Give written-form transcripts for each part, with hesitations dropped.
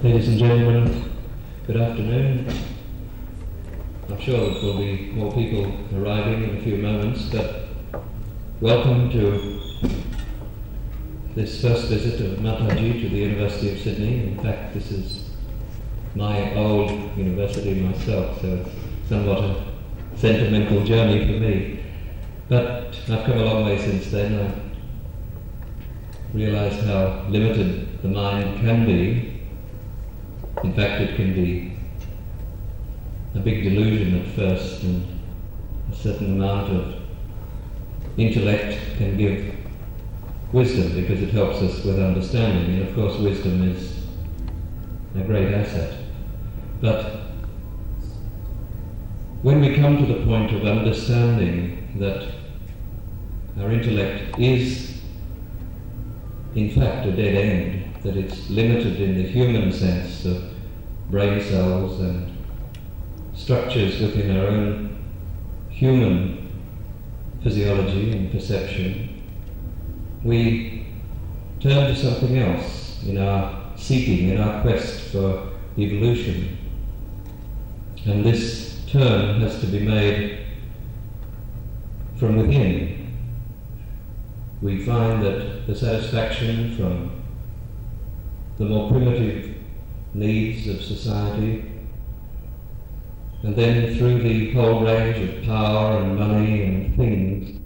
Ladies and gentlemen, good afternoon. I'm sure there will be more people arriving in a few moments, but welcome to this first visit of Mataji to the University of Sydney. In fact, this is my old university myself, so it's somewhat a sentimental journey for me. But I've come a long way since then. I've realised how limited the mind can be. In fact, it can be a big delusion at first, and a certain amount of intellect can give wisdom because it helps us with understanding, and of course wisdom is a great asset. But when we come to the point of understanding that our intellect is in fact a dead end, that it's limited in the human sense of brain cells and structures within our own human physiology and perception, we turn to something else in our seeking, in our quest for evolution. And this turn has to be made from within. We find that the satisfaction from the more primitive needs of society, and then through the whole range of power and money and things,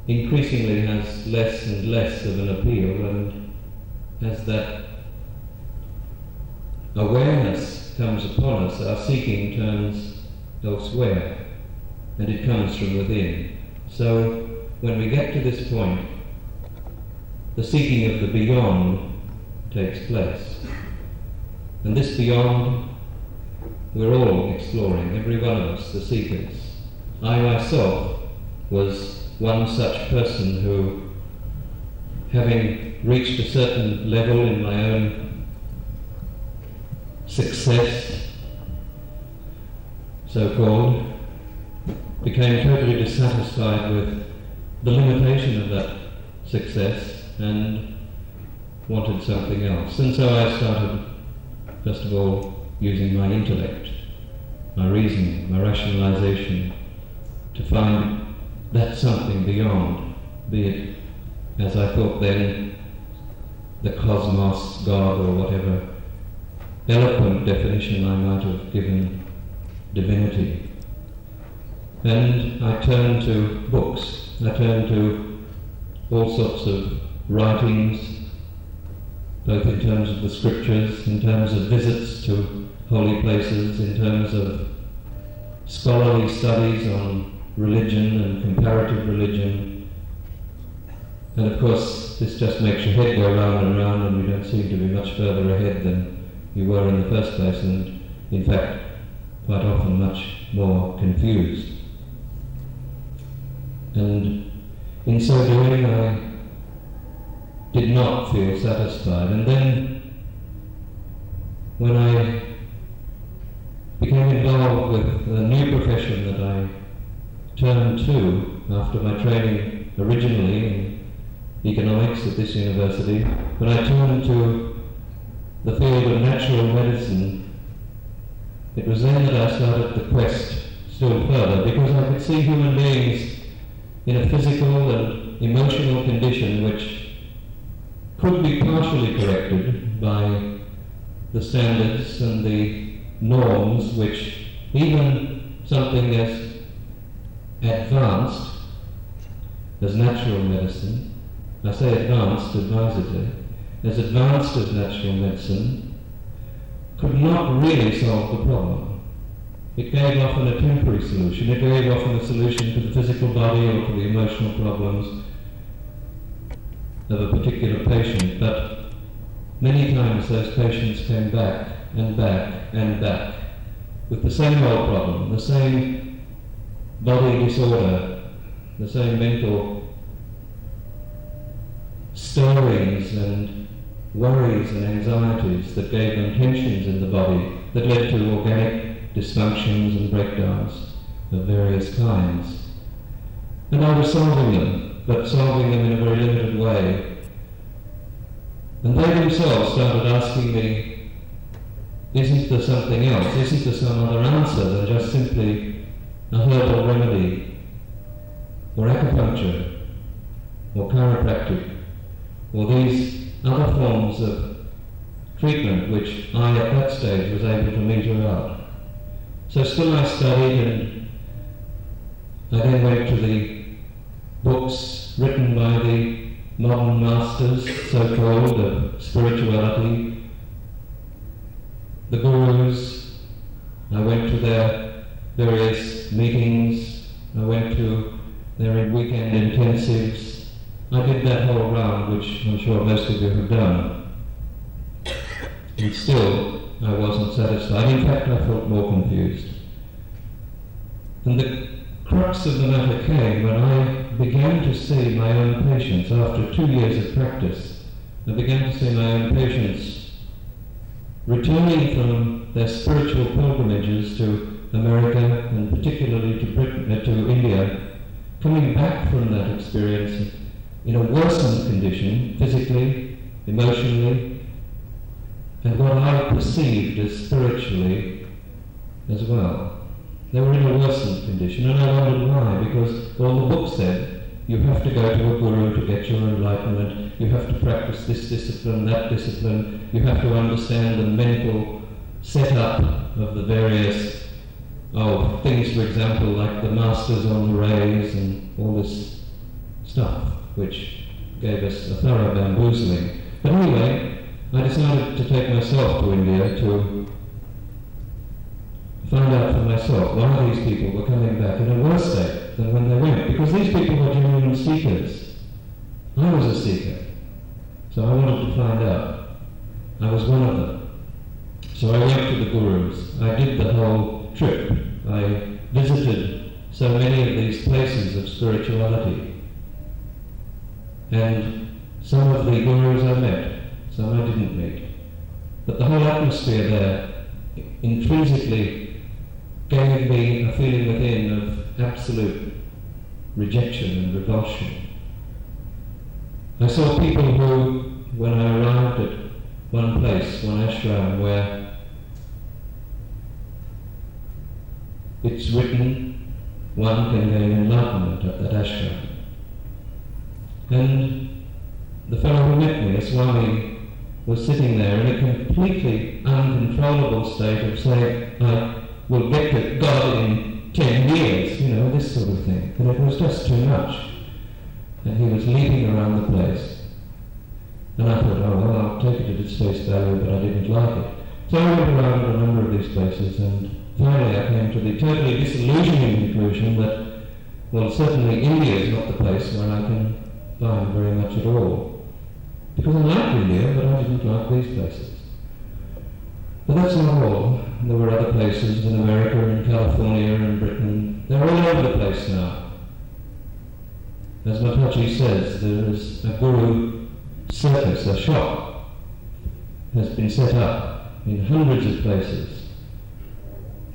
increasingly has less and less of an appeal, and as that awareness comes upon us, our seeking turns elsewhere, and it comes from within. So when we get to this point, the seeking of the beyond takes place. And this beyond, we're all exploring, every one of us, the seekers. I myself was one such person who, having reached a certain level in my own success, so-called, became totally dissatisfied with the limitation of that success and wanted something else. And so I started, first of all, using my intellect, my reasoning, my rationalization, to find that something beyond, be it, as I thought then, the cosmos, God, or whatever eloquent definition I might have given divinity. And I turned to books, I turned to all sorts of writings, both in terms of the scriptures, in terms of visits to holy places, in terms of scholarly studies on religion and comparative religion. And of course, this just makes your head go round and round, and you don't seem to be much further ahead than you were in the first place, and in fact, quite often much more confused. And in so doing, I did not feel satisfied. And then, when I became involved with a new profession that I turned to after my training originally in economics at this university, when I turned to the field of natural medicine, it was then that I started the quest still further, because I could see human beings in a physical and emotional condition which could be partially corrected by the standards and the norms which even something as advanced as natural medicine, I say advanced advisedly, as advanced as natural medicine, could not really solve the problem. It gave often a temporary solution. It gave often a solution to the physical body or to the emotional problems of a particular patient, but many times those patients came back and back and back with the same old problem, the same body disorder, the same mental stirrings and worries and anxieties that gave them tensions in the body that led to organic dysfunctions and breakdowns of various kinds. And I was solving them, but solving them in a very limited way. And they themselves started asking me, isn't there something else? Isn't there some other answer than just simply a herbal remedy, or acupuncture, or chiropractic, or these other forms of treatment which I at that stage was able to meter out? So still I studied, and I then went to the books written by the modern masters, so-called, of spirituality, the gurus. I went to their various meetings, I went to their weekend intensives. I did that whole round, which I'm sure most of you have done. And still, I wasn't satisfied. In fact, I felt more confused. And the crux of the matter came when I began to see my own patients after 2 years of practice. I began to see my own patients returning from their spiritual pilgrimages to America and particularly to Britain, to India, coming back from that experience in a worsened condition, physically, emotionally, and what I perceived as spiritually as well. They were in a worsened condition, and I wondered why, because all the books said, you have to go to a guru to get your enlightenment, you have to practice this discipline, that discipline, you have to understand the mental setup of the various things, for example, like the masters on the rays and all this stuff, which gave us a thorough bamboozling. But anyway, I decided to take myself to India to find out for myself why these people were coming back in a worse state than when they went, because these people were genuine seekers. I was a seeker, so I wanted to find out. I was one of them. So I went to the gurus. I did the whole trip. I visited so many of these places of spirituality. And some of the gurus I met, some I didn't meet. But the whole atmosphere there intrinsically gave me a feeling within of absolute rejection and revulsion. I saw people who, when I arrived at one place, one ashram, where it's written one can gain enlightenment at that ashram. And the fellow who met me, a Swami, was sitting there in a completely uncontrollable state of saying, I will get to God in 10 years, this sort of thing. And it was just too much. And he was leaping around the place. And I thought, oh well, I'll take it at its face value, but I didn't like it. So I went around a number of these places, and finally I came to the totally disillusioning conclusion that, well, certainly India is not the place where I can find very much at all. Because I liked India, but I didn't like these places. But that's not all. There were other places in America, in California, in Britain. They're all over the place now. As Mataji says, there is a guru circus, a shop, has been set up in hundreds of places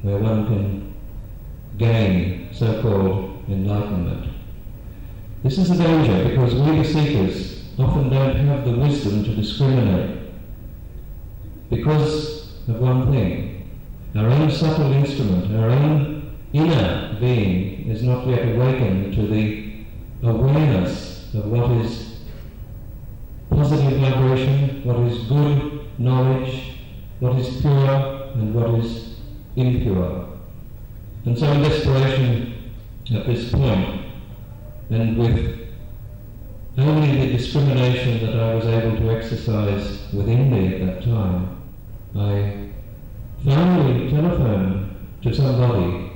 where one can gain so-called enlightenment. This is a danger because we the seekers often don't have the wisdom to discriminate because of one thing. Our own subtle instrument, our own inner being is not yet awakened to the awareness of what is positive vibration, what is good knowledge, what is pure and what is impure. And so in desperation at this point, and with only the discrimination that I was able to exercise within me at that time, I finally telephoned to somebody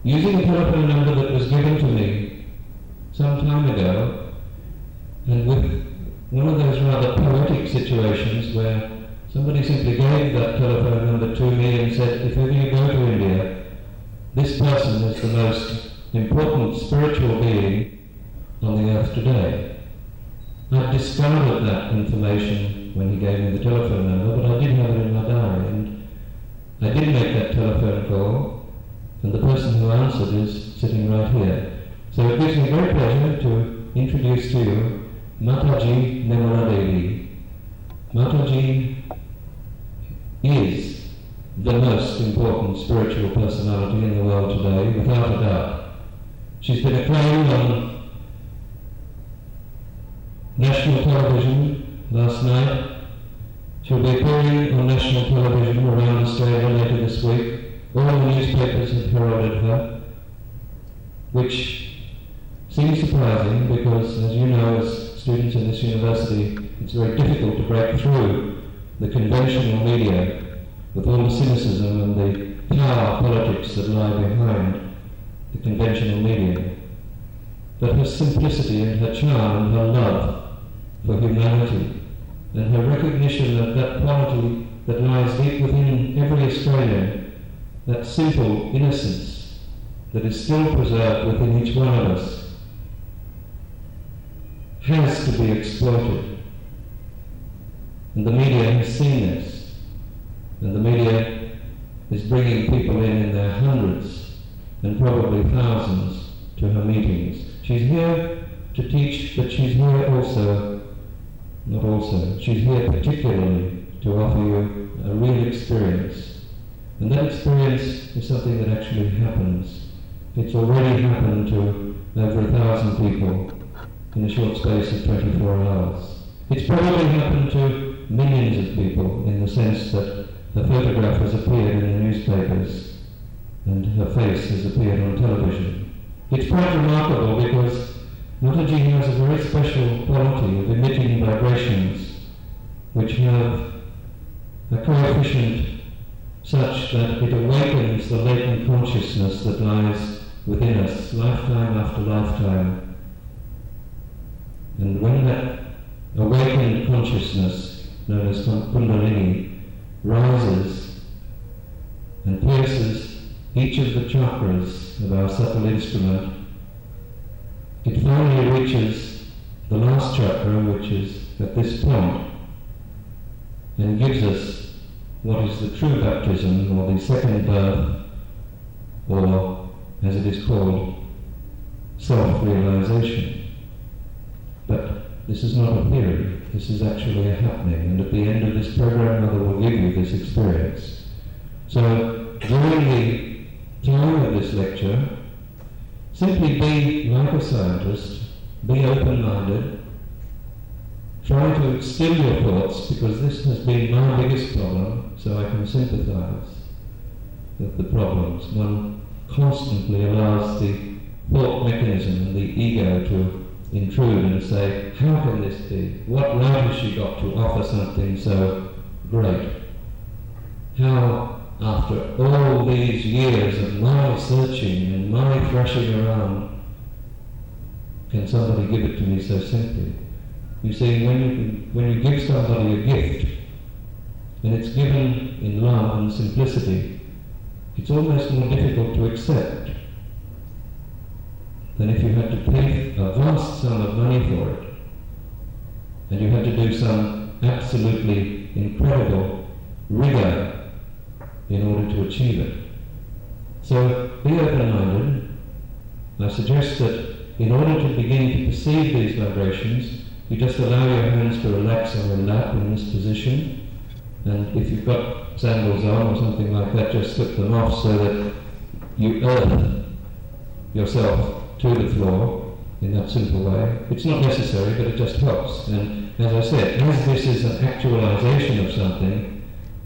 using a telephone number that was given to me some time ago, and with one of those rather poetic situations where somebody simply gave that telephone number to me and said, if ever you go to India, this person is the most important spiritual being on the earth today. I discarded that information when he gave me the telephone number, but I did have it in my diary, and I did make that telephone call, and the person who answered is sitting right here. So it gives me great pleasure to introduce to you Mataji Nemaradevi. Mataji is the most important spiritual personality in the world today, without a doubt. She's been acclaimed on national television last night. She'll be appearing on national television around Australia later this week. All the newspapers have heralded her, which seems surprising because, as you know, as students in this university, it's very difficult to break through the conventional media with all the cynicism and the power politics that lie behind the conventional media. But her simplicity and her charm and her love for humanity and her recognition of that quality that lies deep within every Australian, that simple innocence that is still preserved within each one of us, has to be exploited. And the media has seen this. And the media is bringing people in their hundreds and probably thousands to her meetings. She's here to teach, but she's here she's here particularly to offer you a real experience. And that experience is something that actually happens. It's already happened to over 1,000 people in a short space of 24 hours. It's probably happened to millions of people in the sense that her photograph has appeared in the newspapers and her face has appeared on television. It's quite remarkable because Mataji has a very special quality of emitting vibrations which have a coefficient such that it awakens the latent consciousness that lies within us, lifetime after lifetime. And when that awakened consciousness, known as Kundalini, rises and pierces each of the chakras of our subtle instrument, it finally reaches the last chakra, which is at this point, and gives us what is the true baptism, or the second birth, or as it is called, self-realization. But this is not a theory, this is actually a happening, and at the end of this program Mother will give you this experience. So during the time of this lecture, simply be like a scientist, be open-minded, try to still your thoughts, because this has been my biggest problem, so I can sympathize with the problems. One constantly allows the thought mechanism and the ego to intrude and say, how can this be? What right has she got to offer something so great? How, after all these years of my searching and my thrashing around, can somebody give it to me so simply? You see, when you give somebody a gift, and it's given in love and simplicity, it's almost more difficult to accept than if you had to pay a vast sum of money for it, and you had to do some absolutely incredible rigor in order to achieve it. So be open-minded. I suggest that in order to begin to perceive these vibrations, you just allow your hands to relax on your lap in this position, and if you've got sandals on or something like that, just slip them off so that you earth yourself to the floor in that simple way. It's not necessary, but it just helps. And as I said, as this is an actualization of something,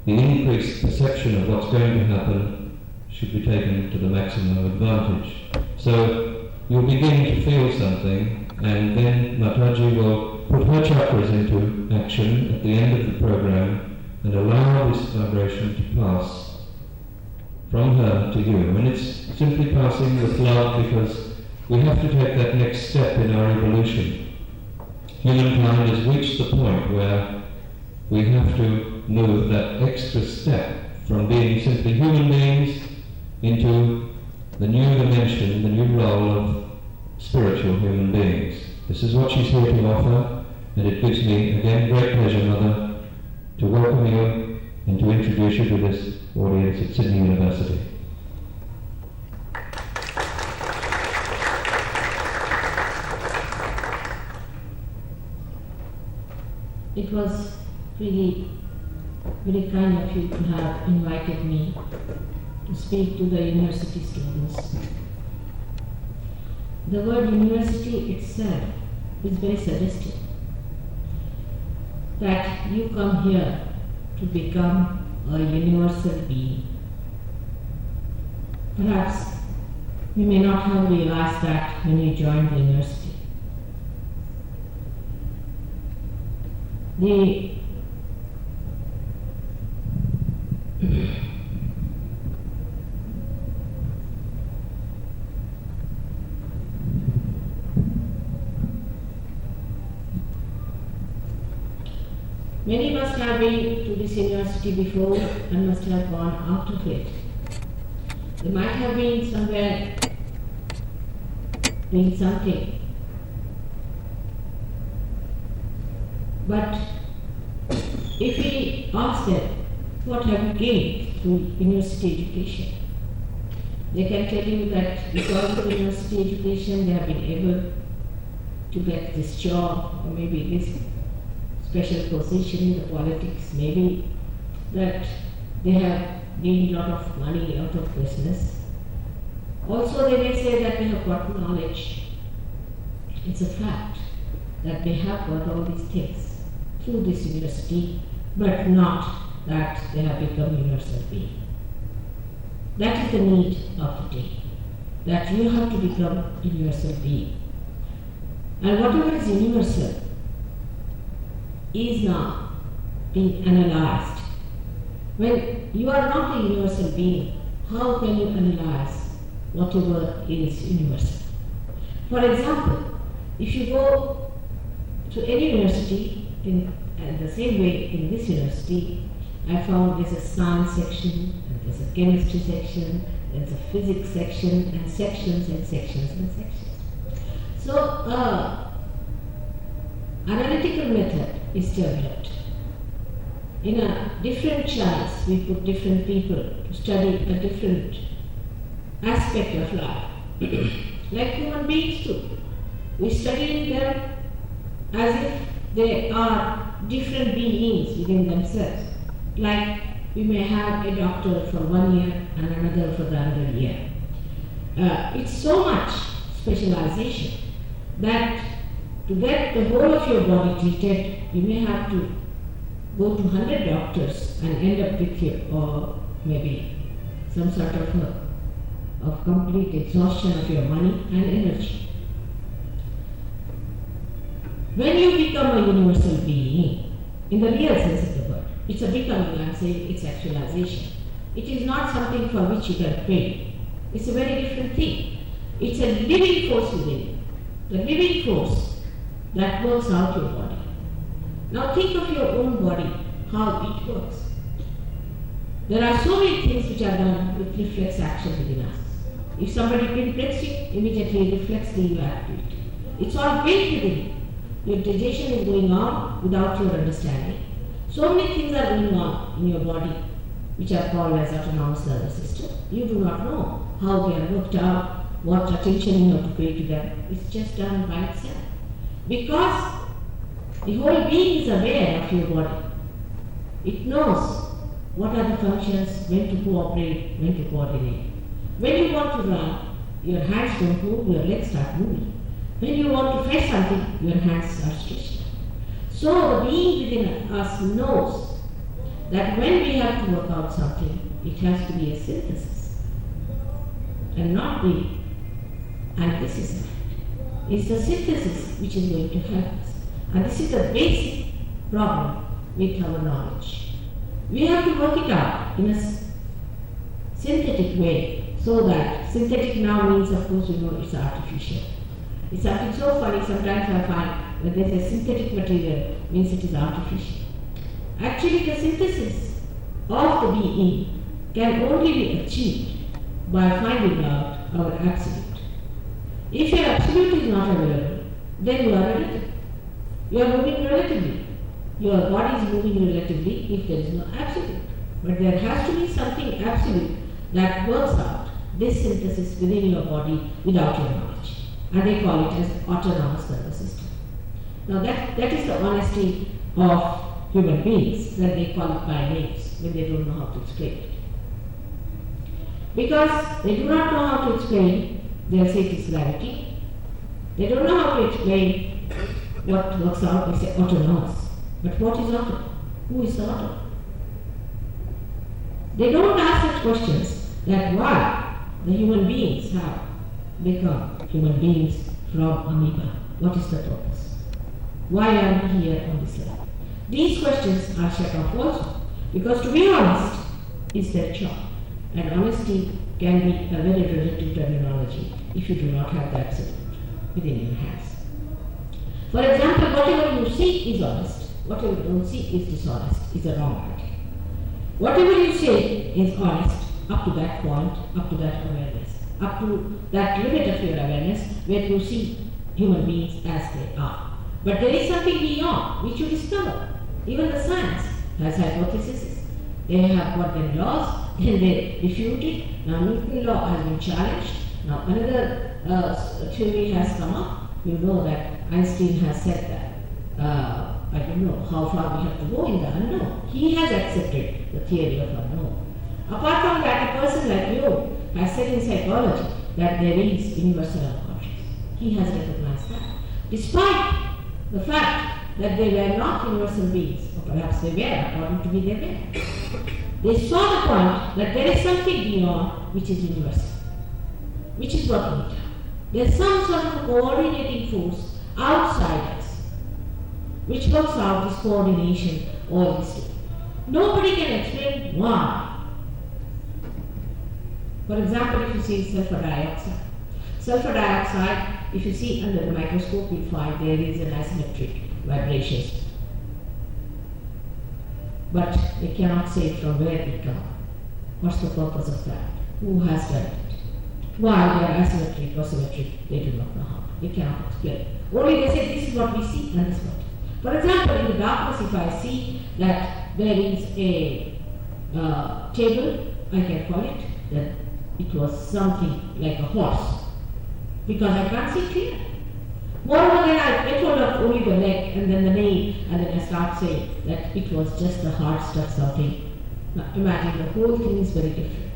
the increased perception of what's going to happen should be taken to the maximum advantage. So you'll begin to feel something, and then Mataji will put her chakras into action at the end of the program and allow this vibration to pass from her to you. And it's simply passing with love, because we have to take that next step in our evolution. Humankind has reached the point where we have to move that extra step from being simply human beings into the new dimension, the new role of spiritual human beings. This is what she's here to offer, and it gives me, again, great pleasure, Mother, to welcome you and to introduce you to this audience at Sydney University. It was really very kind of you to have invited me to speak to the university students. The word university itself is very suggestive, that you come here to become a universal being. Perhaps you may not have realized that when you joined the university. Many must have been to this university before and must have gone out of it. They might have been somewhere doing something. But if we ask them, what have you gained through university education? They can tell you that because of university education they have been able to get this job, or maybe this special position in the politics, maybe that they have gained a lot of money out of business. Also they may say that they have got knowledge. It's a fact that they have got all these things through this university, but not that they have become universal being. That is the need of the day, that you have to become a universal being. And whatever is universal is now being analyzed. When you are not a universal being, how can you analyze whatever is universal? For example, if you go to any university, in the same way in this university, I found there's a science section, and there's a chemistry section, there's a physics section, and sections and sections and sections. So, analytical method is developed. In a different chance, we put different people to study a different aspect of life. Like human beings too. We study them as if they are different beings within themselves. Like we may have a doctor for 1 year and another for the other year. It's so much specialization that to get the whole of your body treated, you may have to go to 100 doctors and end up with you, or maybe some sort of complete exhaustion of your money and energy. When you become a universal being, in the real sense of the word, it's a becoming, I'm saying it's actualization. It is not something for which you can pay. It's a very different thing. It's a living force within you. The living force that works out your body. Now think of your own body, how it works. There are so many things which are done with reflex action within us. If somebody pinpricks you, immediately reflects the activity. It's all built within you. Your digestion is going on without your understanding. So many things are going on in your body which are called as autonomous nervous system. You do not know how they are worked out, what attention you have to pay to them. It's just done by itself. Because the whole being is aware of your body. It knows what are the functions, when to cooperate, when to coordinate. When you want to run, your hands don't move, your legs start moving. When you want to fetch something, your hands are stretched out. So the being within us knows that when we have to work out something, it has to be a synthesis and not the antithesis. It's the synthesis which is going to help us. And this is the basic problem with our knowledge. We have to work it out in a synthetic way, so that synthetic now means, of course, it's artificial. It's something so funny, sometimes I find that there's a synthetic material means it is artificial. Actually, the synthesis of the being can only be achieved by finding out our absolute. If your absolute is not available, then you are relative. You are moving relatively. Your body is moving relatively if there is no absolute. But there has to be something absolute that works out this synthesis within your body without your knowledge. And they call it as autonomous nervous system. Now that is the honesty of human beings, that they call it by names when they don't know how to explain it. Because they do not know how to explain, they'll say it is gravity. They don't know how to explain what works out, they say autonomous. But what is auto? Who is the auto? They don't ask such questions that why the human beings have become human beings from amoeba. What is the purpose? Why are we here on this earth? These questions are shut off also, because to be honest is their job. And honesty can be a very relative terminology if you do not have the absolute within your hands. For example, whatever you see is honest, whatever you don't see is dishonest, is a wrong idea. Whatever you say is honest up to that point, up to that awareness, up to that limit of your awareness where you see human beings as they are. But there is something beyond which you discover. Even the science has hypotheses. They have got their laws, then they refute it. Now Newton's law has been challenged. Now another theory has come up. You know that Einstein has said that. I don't know how far we have to go in the unknown. He has accepted the theory of unknown. Apart from that, a person like you has said in psychology that there is universal unconscious. He has recognized that. Despite the fact that they were not universal beings, or perhaps they were, according to me they were. They saw the point that there is something beyond which is universal, which is working it out. There's some sort of a coordinating force outside us, which works out this coordination all this way. Nobody can explain why. For example, if you see sulfur dioxide. Sulfur dioxide, if you see under the microscope, you'll find there is an asymmetric vibration. But they cannot say from where it comes. What's the purpose of that? Who has done it? Why they are asymmetric or symmetric, they do not know how. They cannot explain. Only they say this is what we see and this is what. For example, in the darkness, if I see that there is a table, I can call it that it was something like a horse, because I can't see clear. Moreover, then I get hold of only the leg and then the knee, and then I start saying that it was just the hard stuff something. Now imagine the whole thing is very different.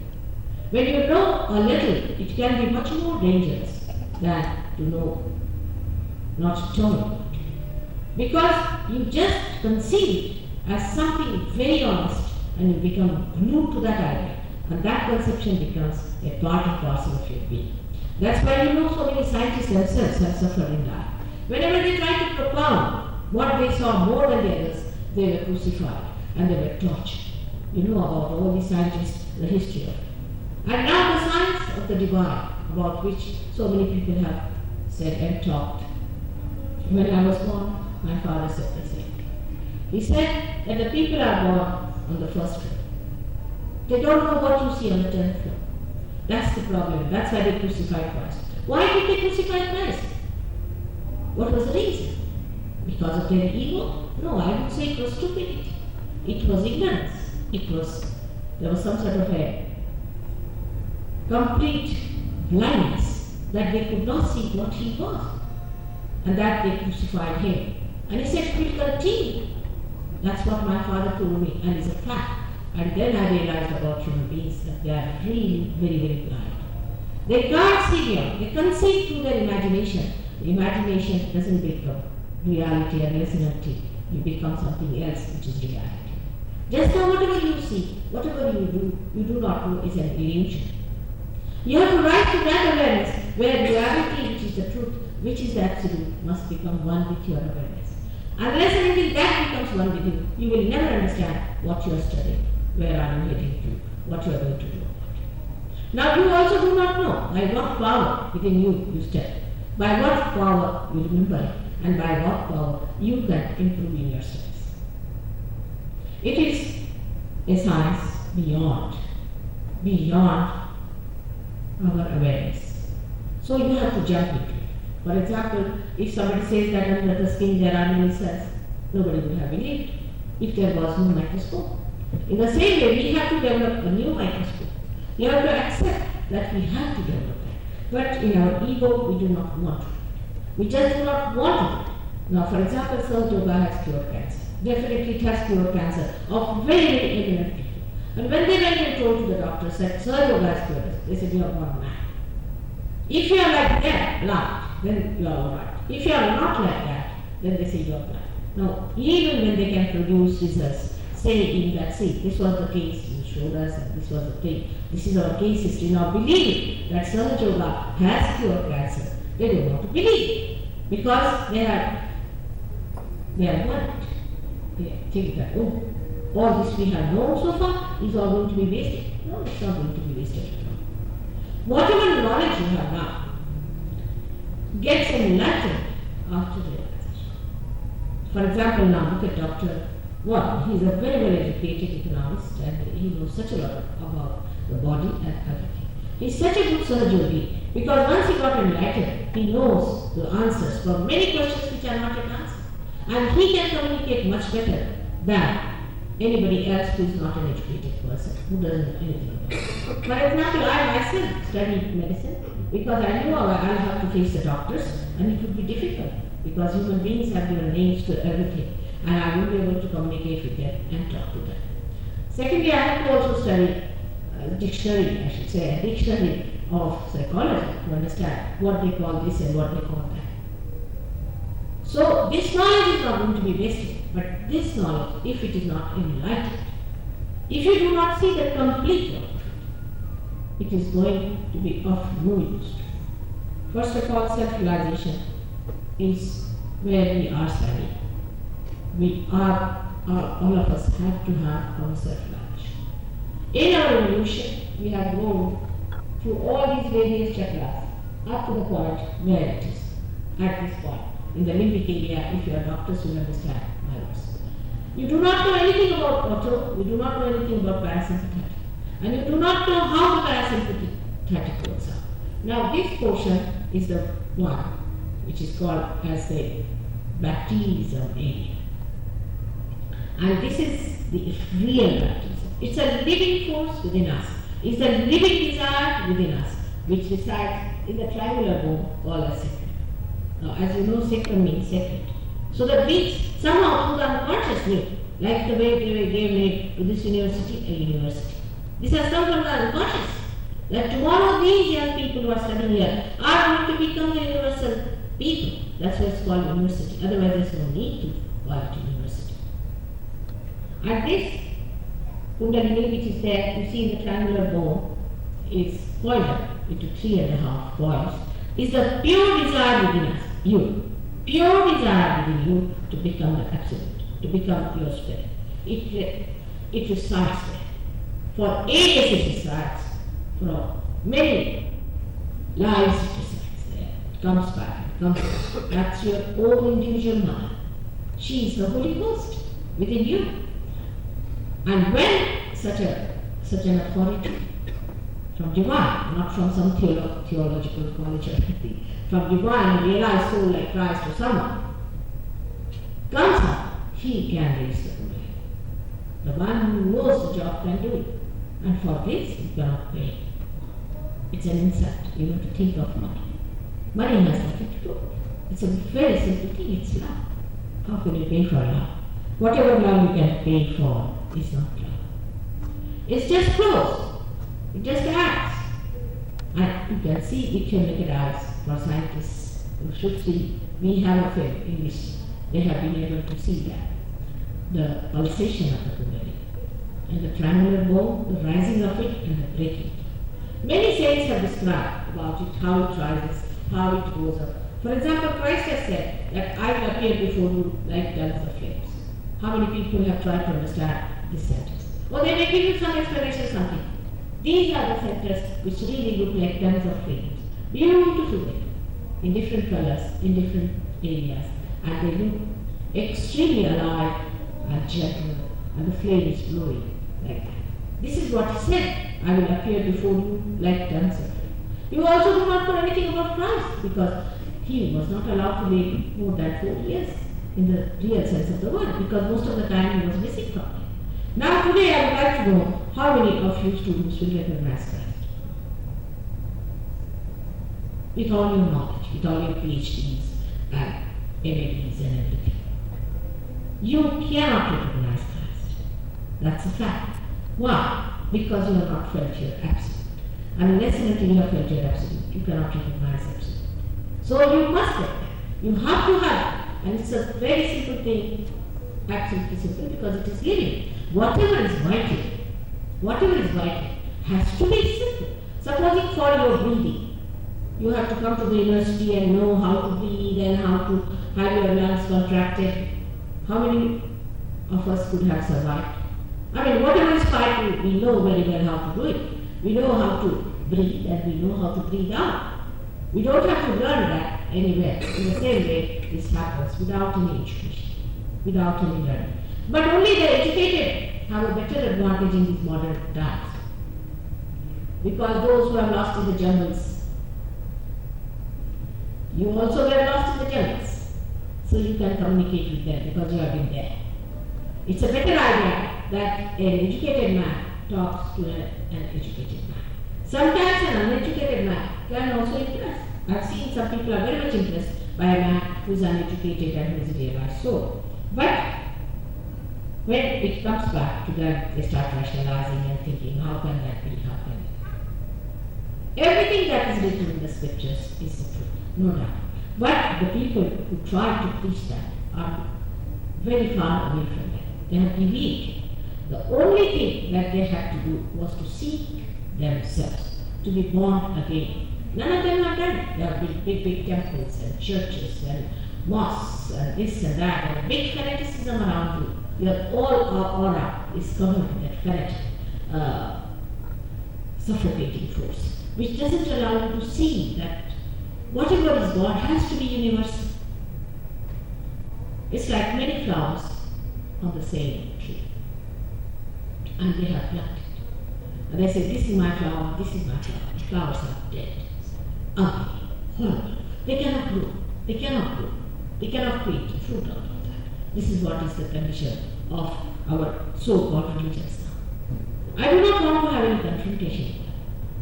When you know a little, it can be much more dangerous than to know not to know. Because you just conceive it as something very honest and you become glued to that idea, and that conception becomes a part and parcel of your being. That's why so many scientists themselves have suffered in that. Whenever they tried to propound what they saw more than the others, they were crucified and they were tortured. You know about all these scientists, the history of it. And now the science of the divine, about which so many people have said and talked. When I was born, my father said the same thing. He said that the people are born on the first floor. They don't know what you see on the 10th floor. That's the problem. That's why they crucified Christ. Why did they crucify Christ? What was the reason? Because of their ego? No, I would say it was stupidity. It was ignorance. There was some sort of a complete blindness that they could not see what he was. And that they crucified him. And he said, it will continue. That's what my father told me, and it's a fact. And then I realized about human beings that they are really very, very blind. They can't see beyond. They conceive through their imagination. The imagination doesn't become reality and reality. You become something else which is reality. Just now whatever you see, whatever you do not know is an illusion. You have to rise to that awareness where reality, which is the truth, which is the absolute, must become one with your awareness. Unless and until that becomes one with you, you will never understand what you are studying, where are you heading to, what you are going to do about it. Now you also do not know by what power within you study, by what power you remember it, and by what power you can improve in your studies. It is a science beyond our awareness. So you have to jump into it. For example, if somebody says that under the skin there are many cells, nobody would have believed if there was no microscope. In the same way, we have to develop a new microscope. You have to accept that we have to develop that. But in our ego, we do not want to. We just do not want it. Now, for example, SahajaYoga has cured cancer. Definitely it has cured cancer of very, very ignorant people. And when they went and told to the doctors that SahajaYoga has cured us, they said, you are not mad. If you are like that, blind, then you are alright. If you are not like that, then they say you are blind. Now, even when they can produce results, saying that, see, this was the case you showed us, and this was the thing, this is our case history. Now, believe that SahajaYoga has cured cancer. They don't want to believe because they are worried. They think that, oh, all this we have known so far is all going to be wasted. No, it's not going to be wasted at all. Whatever knowledge you have now gets enlightened after the realization. For example, now look at Dr. What? He's a very well educated economist and he knows such a lot about the body and everything. He's such a good surgeon because once he got enlightened, he knows the answers for many questions which are not yet answered. And he can communicate much better than anybody else who is not an educated person, who doesn't know anything about it. For example, I myself studied medicine because I knew I'll have to face the doctors and it would be difficult because human beings have given names to everything and I won't be able to communicate with them and talk to them. Secondly, I had to also study a dictionary of psychology to understand what they call this and what they call that. So this knowledge is not going to be wasted, but this knowledge, if it is not enlightened, if you do not see the complete truth, it is going to be of no use. First of all, self-realization is where we are studying. All of us have to have our self-realization. In our evolution, we have gone through all these various chakras up to the point where it is, at this point. In the limbic area, if you are doctors, you will understand my words. You do not know anything about auto, you do not know anything about parasympathetic, and you do not know how the parasympathetic works out. Now, this portion is the one which is called as the baptism area. And this is the real baptism. It's a living force within us. It's a living desire within us, which resides in the triangular bone called as sacred. Now, as you know, sacred means sacred. So that we somehow through the unconscious knew, like the way they gave name to this university, a university. This has come from the unconscious. That tomorrow these young people who are studying here are going to become the universal people. That's why it's called university. Otherwise, there's no need to call it university. And this Kundalini which is there, you see in the triangular bone, is coiled up into 3.5 coils, is the pure desire within us, you. pure desire within you to become the absolute, to become your spirit. It resides there. For ages it resides. For many lives it resides there. It comes back, it comes back. That's your own individual mind. She is the Holy Ghost within you. And when such an authority from divine, not from some theological college or anything, from divine, realized soul like Christ or someone, comes up, he can raise the Buddha. The one who knows the job can do it. And for this, you cannot pay. It's an insult, even to think of money. Money has nothing to do. It's a very simple thing, it's love. How can you pay for love? Whatever love you can pay for is not love. It's just flows. It just acts. And you can see it can make it eyes for scientists who should see. We have a film in which they have been able to see that. The pulsation of the Kundalini. And the triangular bone, the rising of it and the breaking. Many saints have described about it, how it rises, how it goes up. For example, Christ has said that I will appear before you like tongues of flames. How many people have tried to understand this sentence? Or they may give you some explanation, something. These are the centers which really look like tongues of flames. Beautiful, in different colors, in different areas, and they look extremely alive and gentle, and the flame is glowing like that. This is what he said. I will appear before you like tongues of flame. You also do not know anything about Christ, because he was not allowed to live more than 4 years in the real sense of the word, because most of the time he was missing from it. Now today I would like to know how many of you students will recognize Christ. With all your knowledge, with all your PhDs and MADs and everything. You cannot recognize Christ. That's a fact. Why? Because you have not felt your absolute. And unless and until you have felt your absolute, you cannot recognize absolute. So you must get that. You have to have it. And it's a very simple thing, absolutely simple, because it is living. Whatever is vital has to be simple. Supposing for your breathing, you have to come to the university and know how to breathe and how to have your lungs contracted. How many of us could have survived? I mean, whatever is vital, we know very well how to do it. We know how to breathe and we know how to breathe out. We don't have to learn that anywhere. In the same way, this happens without any education, without any learning. But only the educated have a better advantage in these modern times. Because those who have lost in the jungles, you also get lost in the jungles. So you can communicate with them because you have been there. It's a better idea that an educated man talks to an educated man. Sometimes an uneducated man can also impress. I've seen some people are very much impressed by a man who is uneducated and who is a realized soul. But when it comes back to that, they start rationalizing and thinking, how can that be? How can it be? Everything that is written in the scriptures is the truth, no doubt. But the people who try to preach that are very far away from that. They have deviated. The only thing that they had to do was to seek themselves, to be born again. None of them have done it. There have been big temples and churches and mosques and this and that, and big fanaticism around you. All our aura is covered with that fanatic, suffocating force, which doesn't allow you to see that whatever is God has to be universal. It's like many flowers on the same tree, and they have plucked it. And they say, this is my flower, this is my flower. The flowers are dead, ugly, horrible. They cannot grow, they cannot grow, they cannot create fruit out of that. This is what is the condition of our so-called religions now. I do not want to have any confrontation with them.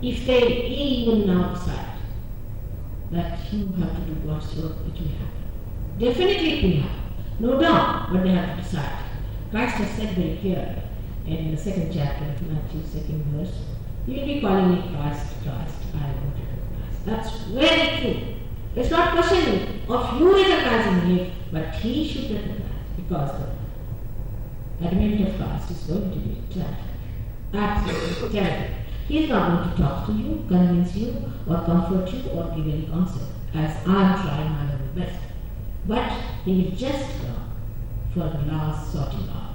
If they even now decide that you have to do God's work, it will happen. Definitely it will happen, no doubt, but they have to decide. Christ has said very clearly in the 2nd chapter of Matthew, 2nd verse, you will be calling me Christ, Christ, I want to know Christ. That's very true. It's not questioning of you recognizing him, but he should recognize, because the advent of Christ is going to be terrible. Absolutely terrible. He is not going to talk to you, convince you, or comfort you, or give any concept, as I am trying my very best. But he will just come for the last sorting out.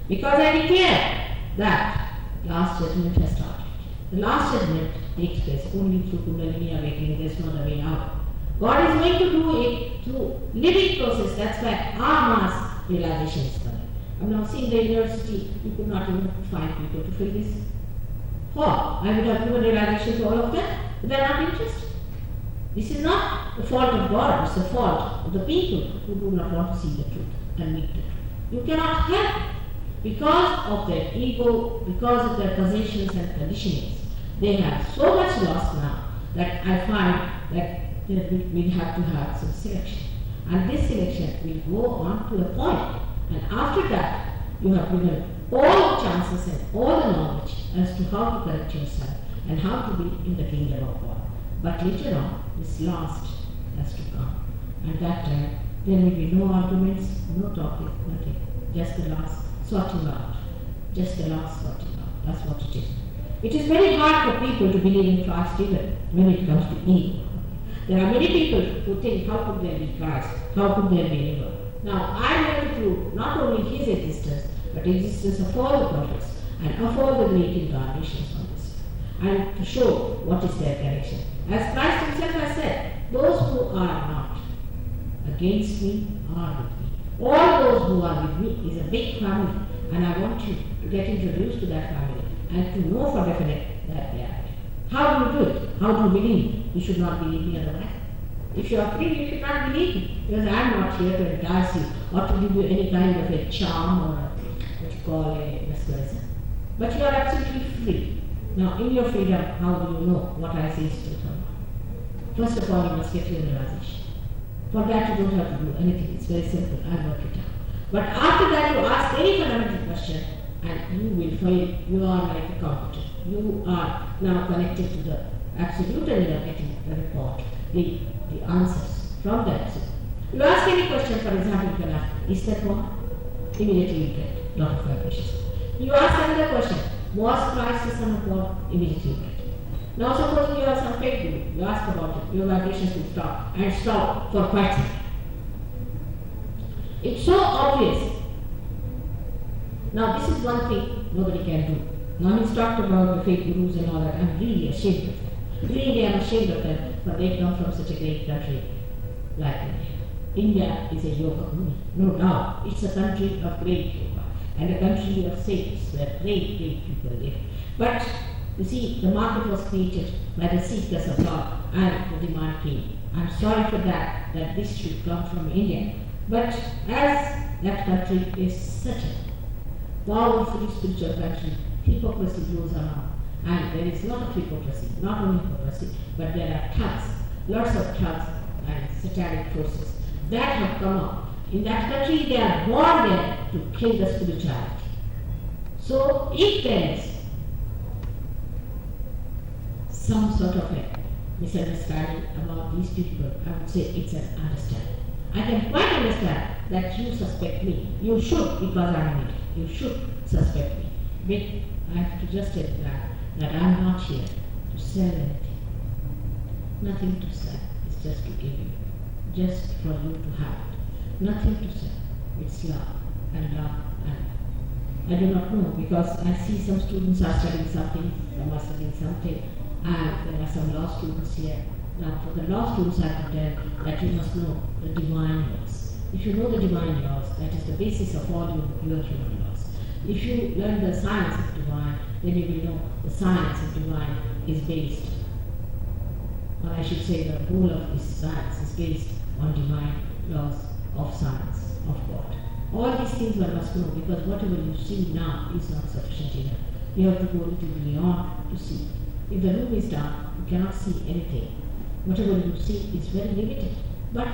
Because I declare that last judgment has started. The last judgment takes place only through Kundalini awakening. There's no other way out. God is going to do it through living process. That's why our mass realization is coming. I'm now seeing the university, you could not even find people to fill this hall. I would have given realization to all of them, but they're not interested. This is not the fault of God, it's the fault of the people who do not want to see the truth and meet the truth. You cannot help it. Because of their ego, because of their possessions and conditionings, they have so much lost now that I find that we have to have some selection. And this selection will go on to a point. And after that, you have given all the chances and all the knowledge as to how to correct yourself and how to be in the kingdom of God. But later on, this last has to come. And that time, there will be no arguments, no talking, nothing. Just the last sorting out. Just the last sorting out. That's what it is. It is very hard for people to believe in Christ even when it comes to ego. There are many people who think, how could there be Christ? How could there be evil? Now, I am going to prove not only his existence, but the existence of all the prophets and of all the great incarnations on this, and to show what is their connection. As Christ himself has said, those who are not against me are with me. All those who are with me is a big family, and I want you to get introduced to that family and to know for definite that they are there. How do you do it? How do you believe? You should not believe me otherwise. If you are free, you should not believe me, because I am not here to entice you or to give you any kind of a charm or what you call a mesmerism. But you are absolutely free. Now, in your freedom, how do you know what I say is truth or not? First of all, you must get your realization. For that, you don't have to do anything. It's very simple. I'll work it out. But after that, you ask any fundamental question, and you will find you are like a computer. You are now connected to the absolute, and you are getting the report, the answers from the absolute. You ask any question, for example, you can ask, is that God? Immediately you get a lot of vibrations. You ask another question, was Christ the Son of God? Immediately you get. Now suppose you have some fake guru, you ask about it, your vibrations will stop and stop for quite some time. It's so obvious. Now this is one thing nobody can do. Now he's talked about the fake gurus and all that. I'm really ashamed of them. Really I'm ashamed of them, but they come from such a great country like India. India is a yoga bhumi, no doubt. It's a country of great yoga and a country of saints where great people live. But you see, the market was created by the seekers of God and the demand came. I'm sorry for that this should come from India. But as that country is such a powerfully spiritual country, hypocrisy goes around. And there is a lot of hypocrisy, not only hypocrisy, but there are thugs, lots of thugs and satanic forces that have come up. In that country, they are born there to kill the spirituality. So if there is some sort of a misunderstanding about these people, I would say it's an understanding. I can quite understand that you suspect me. You should, because I'm in it. You should suspect me. But I have to just tell you that I'm not here to sell anything. Nothing to sell. It's just to give you. Just for you to have it. Nothing to sell. It's love and love and love. I do not know, because I see some students are studying something, some are studying something, and there are some law students here. Now for the law students I can tell that you must know the divine laws. If you know the divine laws, that is the basis of all your human laws. If you learn the science of divine, then you will know the science of divine is based, or I should say the whole of this science is based on divine laws of science, of God. All these things one must know, because whatever you see now is not sufficient enough. You have to go a little beyond to see. If the room is dark, you cannot see anything. Whatever you see is very limited. But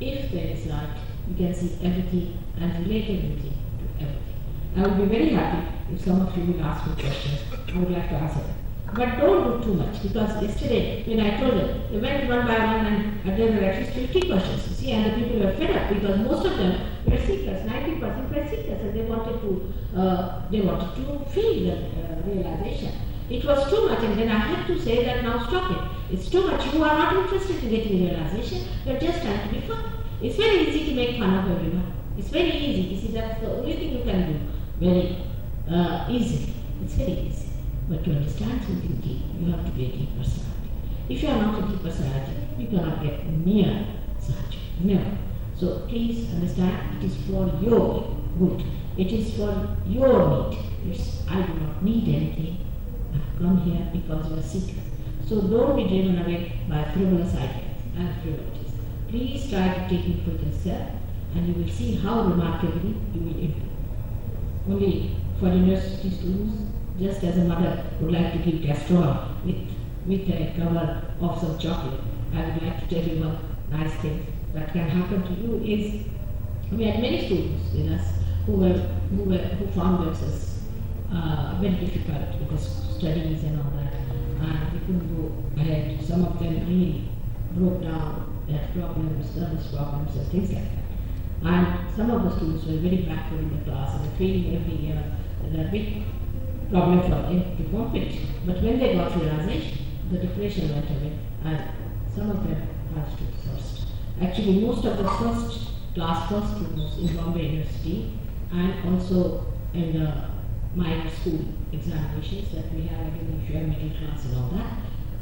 if there is light, you can see everything and relate everything to everything. I would be very happy if some of you will ask me questions. I would like to answer them. But don't do too much, because yesterday when I told them, they went one by one and there were at least 50 questions, you see, and the people were fed up because most of them were seekers, 90% were seekers, and they wanted to feel the realization. It was too much, and then I had to say that now stop it. It's too much. You are not interested in getting realization. You are just trying to be fun. It's very easy to make fun of everyone. It's very easy. You see, that's the only thing you can do very easily. It's very easy. But to understand something deep, you have to be a deep personality. If you are not a deep personality, you cannot get near Sahaja. Never. So please understand, it is for your good. It is for your need. I do not need anything. I have come here because you are seekers. So don't be driven away by frivolous ideas and frivolities. Please try to take it for yourself, and you will see how remarkably you will improve. Only for university students, just as a mother would like to give gastron with a cover of some chocolate, I would like to tell you one nice thing that can happen to you is, we had many students with us who found themselves very difficult with the studies and all that, and they couldn't go ahead. Some of them really broke down, they had problems, nervous problems and things like that. And some of the students were very backward in the class and failing every year, and a big problem for them to compete. But when they got realization, the depression went away, and some of them passed to first. Actually, most of the class first students in Bombay University and also in the minor school examinations that we have, even if you are middle class and all that,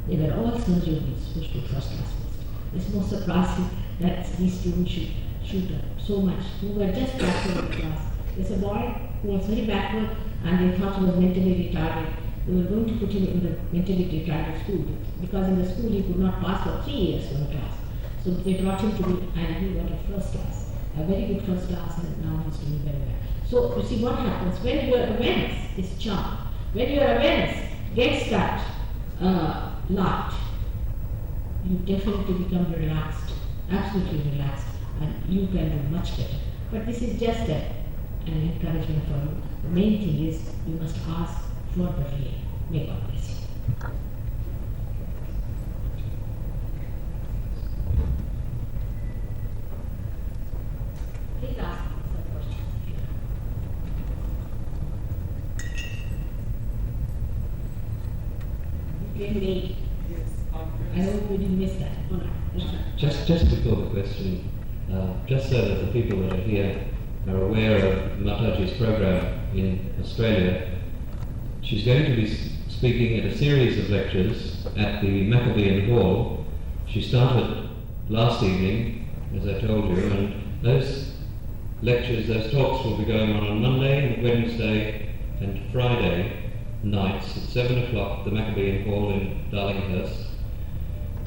they were all SahajaYogis who stood first class first. It's most surprising that these students should shoot up so much, who were just backward in the class. There's a boy who was very backward and they thought he was mentally retarded. They were going to put him in the mentally retarded school because in the school he could not pass for 3 years from the class. So they brought him to me and he got a first class, a very good first class, and now he's doing very well. So you see what happens when your awareness is charmed, when your awareness gets that light, you definitely become relaxed, absolutely relaxed, and you can do much better. But this is just an encouragement for you. The main thing is you must ask for the real. May God bless you. Please ask some questions if you have. You came late. I hope we didn't miss that. All right. Just before the question, just so that the people that are here are aware of Mataji's program in Australia, she's going to be speaking at a series of lectures at the Maccabean Hall. She started last evening, as I told you, and those lectures, those talks will be going on Monday and Wednesday and Friday nights at 7 o'clock at the Maccabean Hall in Darlinghurst.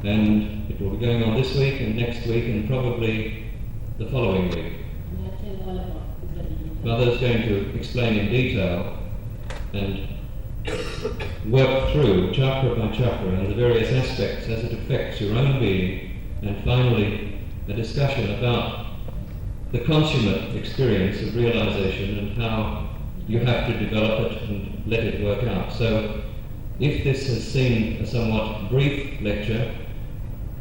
And it will be going on this week and next week and probably the following week. Mother's going to explain in detail and work through chakra by chakra and the various aspects as it affects your own being, and finally a discussion about the consummate experience of realization and how you have to develop it and let it work out. So if this has seemed a somewhat brief lecture,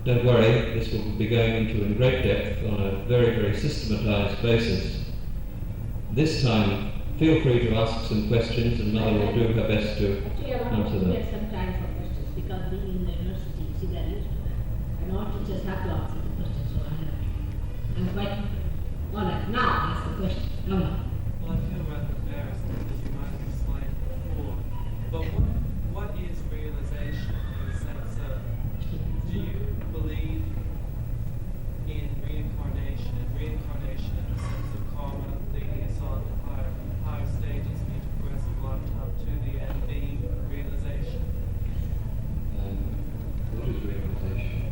don't worry, this will be going into in great depth on a very, very systematized basis. This time, feel free to ask some questions and Mother will do her best to answer them. We have some time for questions because being in the university, you see, they're used to that. And all teachers have to answer the questions, so I have to. I'm quite, all right, now ask the question. Come on. Well, I feel rather embarrassed because you might have explained before. But what is realization in the sense of, do you believe in reincarnation and reincarnation in the sense of karma, leading us on to higher stages in each progressive lifetime to the end being realization? What is realization?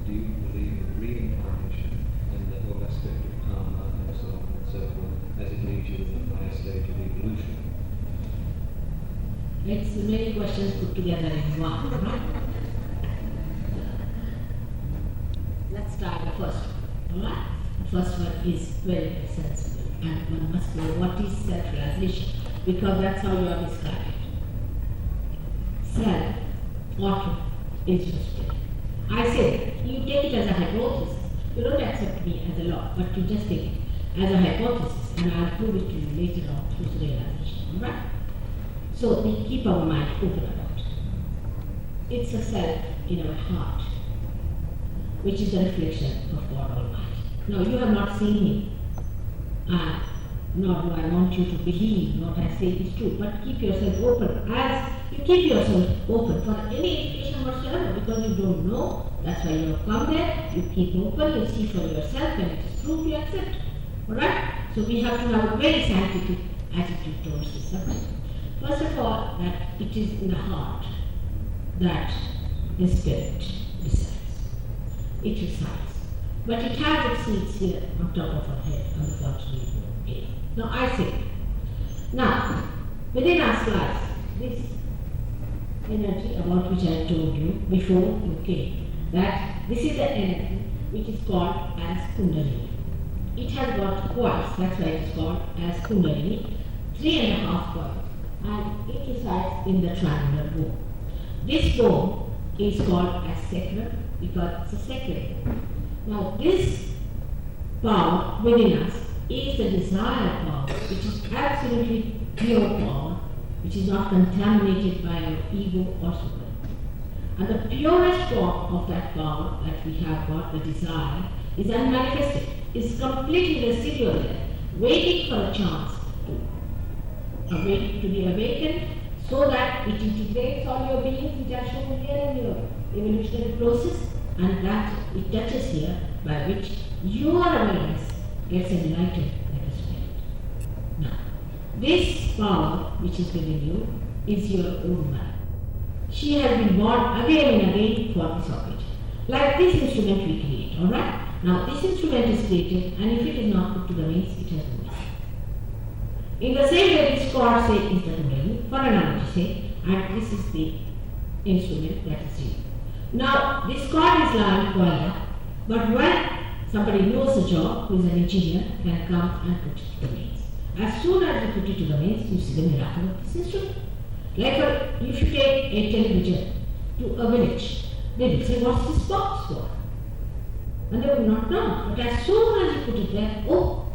Do you believe in reincarnation and the whole aspect of karma and so on and so forth as it leads you in the higher stage of evolution? It's many questions put together in one, right? Let's start the first one, alright? The first one is very, very sensible, and one must know what is self-realization, because that's how you are described it. Self, what is your spirit? I say, you take it as a hypothesis. You don't accept me as a law, but you just take it as a hypothesis, and I'll prove it to you later on through realization, alright? So we keep our mind open about it. It's a self in our heart, which is a reflection of God Almighty. Now you have not seen me, nor do I want you to believe what I say is true, but keep yourself open as you keep yourself open for any education whatsoever, because you don't know. That's why you have come there. You keep open, you see for yourself, and it is true, you accept. Alright? So we have to have a very scientific attitude towards this subject. First of all, that it is in the heart that the spirit decides. It resides. But it has its seats here on top of our head on the contrary way. Now I say, now within us lies this energy about which I told you before you came, that this is the energy which is called as Kundalini. It has got coils, that's why it is called as Kundalini, 3.5 coils, and it resides in the triangular bone. This bone is called as sacrum because it's a sacred bone. Now this power within us is the desire power, which is absolutely pure power, which is not contaminated by our ego or soul. And the purest form of that power that we have got, the desire, is unmanifested, is completely residual there, waiting for a chance to be awakened, so that it integrates all your beings which are shown here in your evolutionary process, and that it touches here, by which your awareness gets enlightened like a spirit. Now, this power which is within you is your own mind. She has been born again and again for this occasion. Like this instrument we create, alright? Now this instrument is created, and if it is not put to the means, it has no meaning. In the same way, this chord say is the Kundalini, for analogy say, and this is the instrument that is you. Now this chord is lying coiled up, but when somebody knows the job, who is an engineer, can come and put it to the means. As soon as you put it to the means, you see the miracle of this instrument. Like if you take a television to a village, they will say, what's this box for? And they will not know. But as soon as you put it there, oh,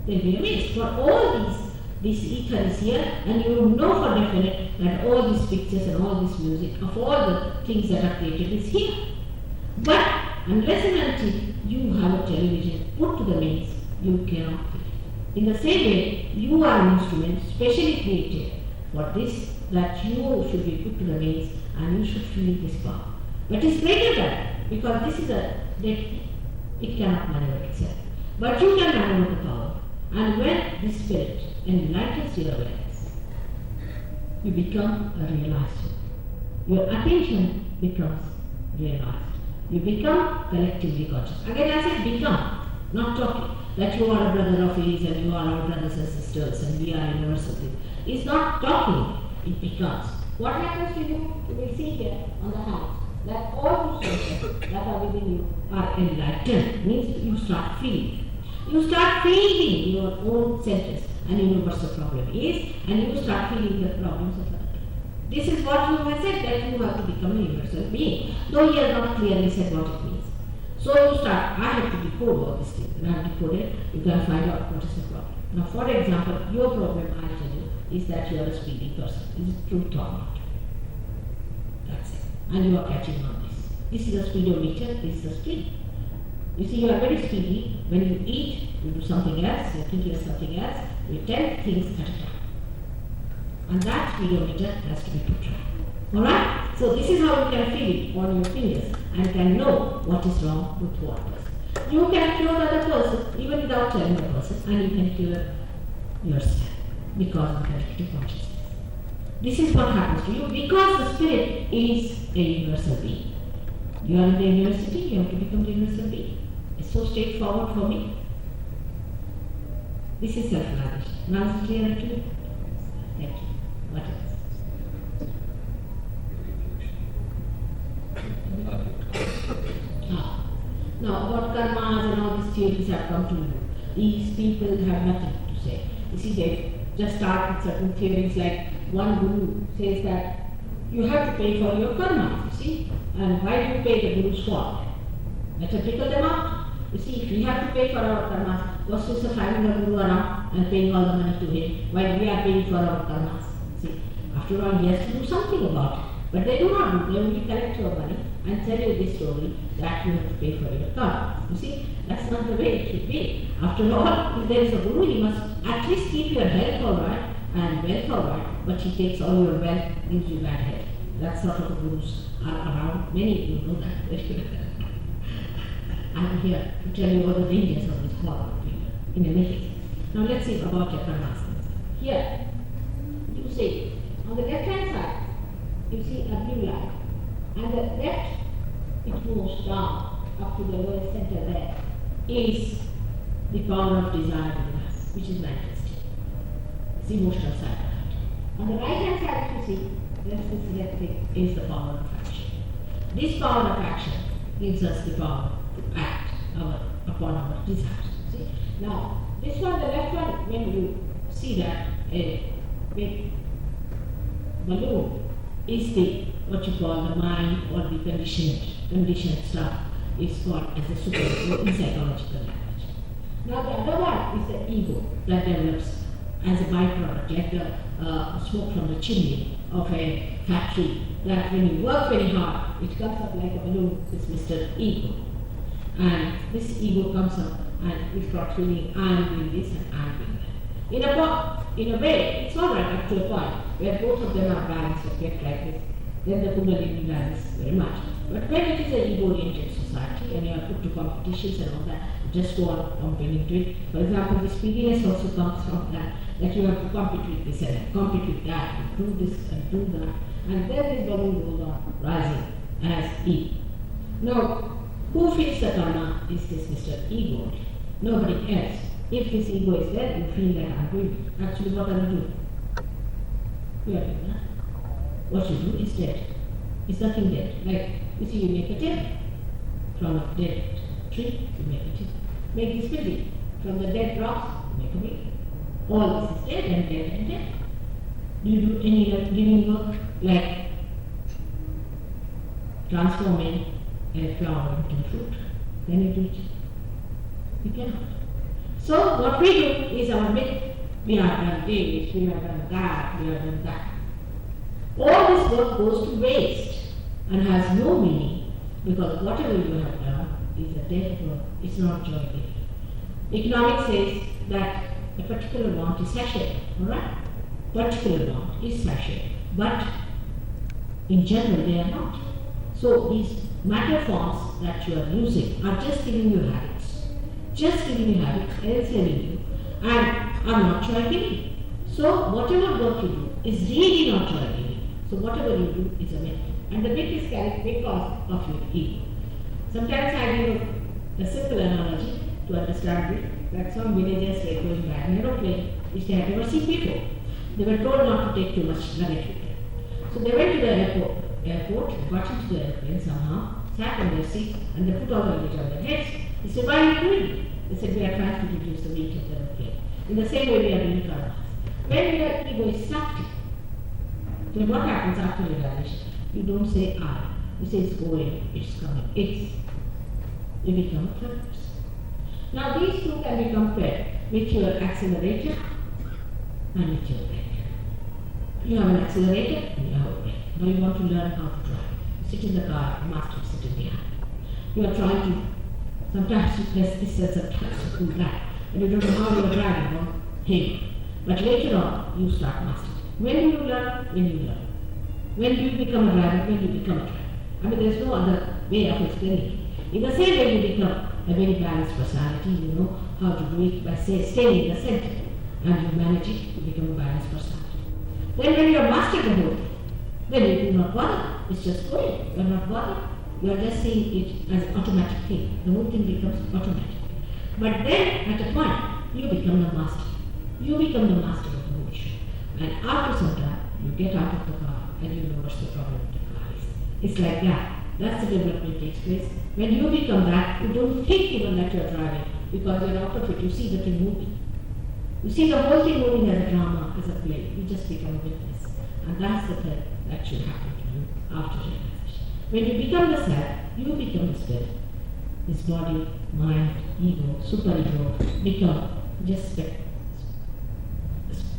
they'll be amazed. For all this ether is here, and you will know for definite that all these pictures and all this music, of all the things that are created, is here. But unless and until you have a television put to the means, you cannot feel it. In the same way, you are an instrument specially created for this, that you should be put to the means and you should feel this power. But it's greater than that, because this is a dead thing. It cannot maneuver itself. But you can maneuver the power. And when this spirit enlightens your awareness, you become a realized soul. Your attention becomes realized. You become collectively conscious. Again I said become, not talking. That you are a brother of his and you are our brothers and sisters and we are universal thing. It's not talking, it becomes. What happens to you? You will see here on the house that all the senses that are within you are enlightened. Means you start feeling. You start feeling your own centers and you know what the problem is, and you start feeling the problems of other people. This is what you have said, that you have to become a universal being, though he has not clearly said what it means. So you start, I have to decode all these things. When I have decoded, you can find out what is the problem. Now for example, your problem, I tell you, is that you are a speedy person. Is it truth or not? That's it. And you are catching on this. This is a speedometer, this is the speed. You see, you are very speedy. When you eat, you do something else, you are thinking of something else, you 10 things at a time. And that speedometer has to be put right. Alright? So this is how you can feel it on your fingers and can know what is wrong with what person. You can cure the other person even without telling the person, and you can cure yourself because of collective consciousness. This is what happens to you because the spirit is a universal being. You are in the university, you have to become the universal being. It's so straightforward for me. This is self-realization. Now is it clear to you? Thank you. What else? Now about karmas and all these theories have come to you. These people have nothing to say. You see, they just start with certain theories, like one guru says that you have to pay for your karmas, you see. And why do you pay the guru's for? Let us trickle them out. You see, if we have to pay for our karmas, what's this of having a guru around and paying all the money to him while we are paying for our karmas? See, after all, he has to do something about it. But they do not do, they only collect your money and tell you this story that you have to pay for your car. You see, that's not the way it should be. After all, if there is a guru, he must at least keep your health all right and wealth all right, but he takes all your wealth, gives you bad health. That sort of gurus are around. Many of you know that. I'm here to tell you all the dangers of this horrible period in a minute. Now let's see about your karmas. Here, you see, on the left-hand side, you see a blue line, and the left, it moves down up to the lower center there, is the power of desire in us, which is manifested. It's the emotional side of it. On the right-hand side, you see, this left thing is the power of action. This power of action gives us the power to act upon our desires. See? Now, this one, the left one, when you see that a big balloon is the what you call the mind or the conditioned stuff is called as the super in psychological language. Now the other one is the ego that develops as a byproduct, like the smoke from the chimney of a factory, that when you work very hard, it comes up like a balloon, it's Mr. Ego. And this ego comes up and it starts feeling, I'm doing this and I'm doing that. In a way, it's all right up to a point where both of them are balanced and kept like this. Then the Kundalini varies very much. But when it is an ego-oriented society and you are put to competitions and all that, just go on pumping into it. For example, this PDS also comes from that you have to compete with this and compete with that, and do this and do that. And then this balloon goes on rising as ego. Now, who feels the karma is this Mr. Ego? Nobody else. If this ego is there, you feel that I'm doing it. Actually, what are you doing? You are doing that. What you do is dead. It's nothing dead. Like, you see, you make a tent from a dead tree, you make a tent. Make this building. From the dead rocks, you make a building. All this is dead and dead and dead. Do you do any living work like transforming a flower into fruit? Can you do it? You cannot. So what we do is our myth. We have done this, we have done that, we have done that. All this work goes to waste and has no meaning, because whatever you have done is a dead work. It's not joy-giving. Economics says that a particular amount is sachet, alright? Particular amount is sachet, but in general they are not. So these matter forms that you are using are just giving you habits. Just giving you habits, enslaving you, and are not joy-giving. So whatever work you do is really not joy-giving. So whatever you do is a myth. And the myth is carried because of your ego. Sometimes I give a simple analogy to understand it, that some villagers were going by an aeroplane which they had never seen before. They were told not to take too much luggage with them. So they went to the airport, got into the airplane somehow, sat on their seats, and they put all the luggage on their heads. He said, why are you doing it? They said, we are trying to reduce the weight of the airplane. In the same way we are doing karmas. When your ego is sucked in, then what happens after realization? You don't say I. You say it's going, it's coming, it's. You become a third person. Now these two can be compared with your accelerator and with your brake. You have an accelerator and you have a brake. Now you want to learn how to drive. You sit in the car, the master is sitting behind. You are trying to, sometimes you press this and sometimes you do that. And you don't know how you are driving on him. But later on, you start mastering. When do you learn? When you learn. When do you become a driver? When you become a driver. I mean, there's no other way of explaining it. In the same way, you become a very balanced personality. You know how to do it by staying in the center. And you manage it to become a balanced personality. Then when you have mastered the whole thing, then you do not bother. It's just going. You are not bothered. You are just seeing it as an automatic thing. The whole thing becomes automatic. But then, at a point, you become the master. You become the master of the whole issue. And after some time, you get out of the car and you know what's the problem with the car is. It's like that. That's the development takes place. When you become that, you don't think even that you're driving, because you're out of it. You see the thing moving. You see the whole thing moving as a drama, as a play. You just become a witness. And that's the thing that should happen to you after realization. When you become the self, you become the spirit. This body, mind, ego, superego become just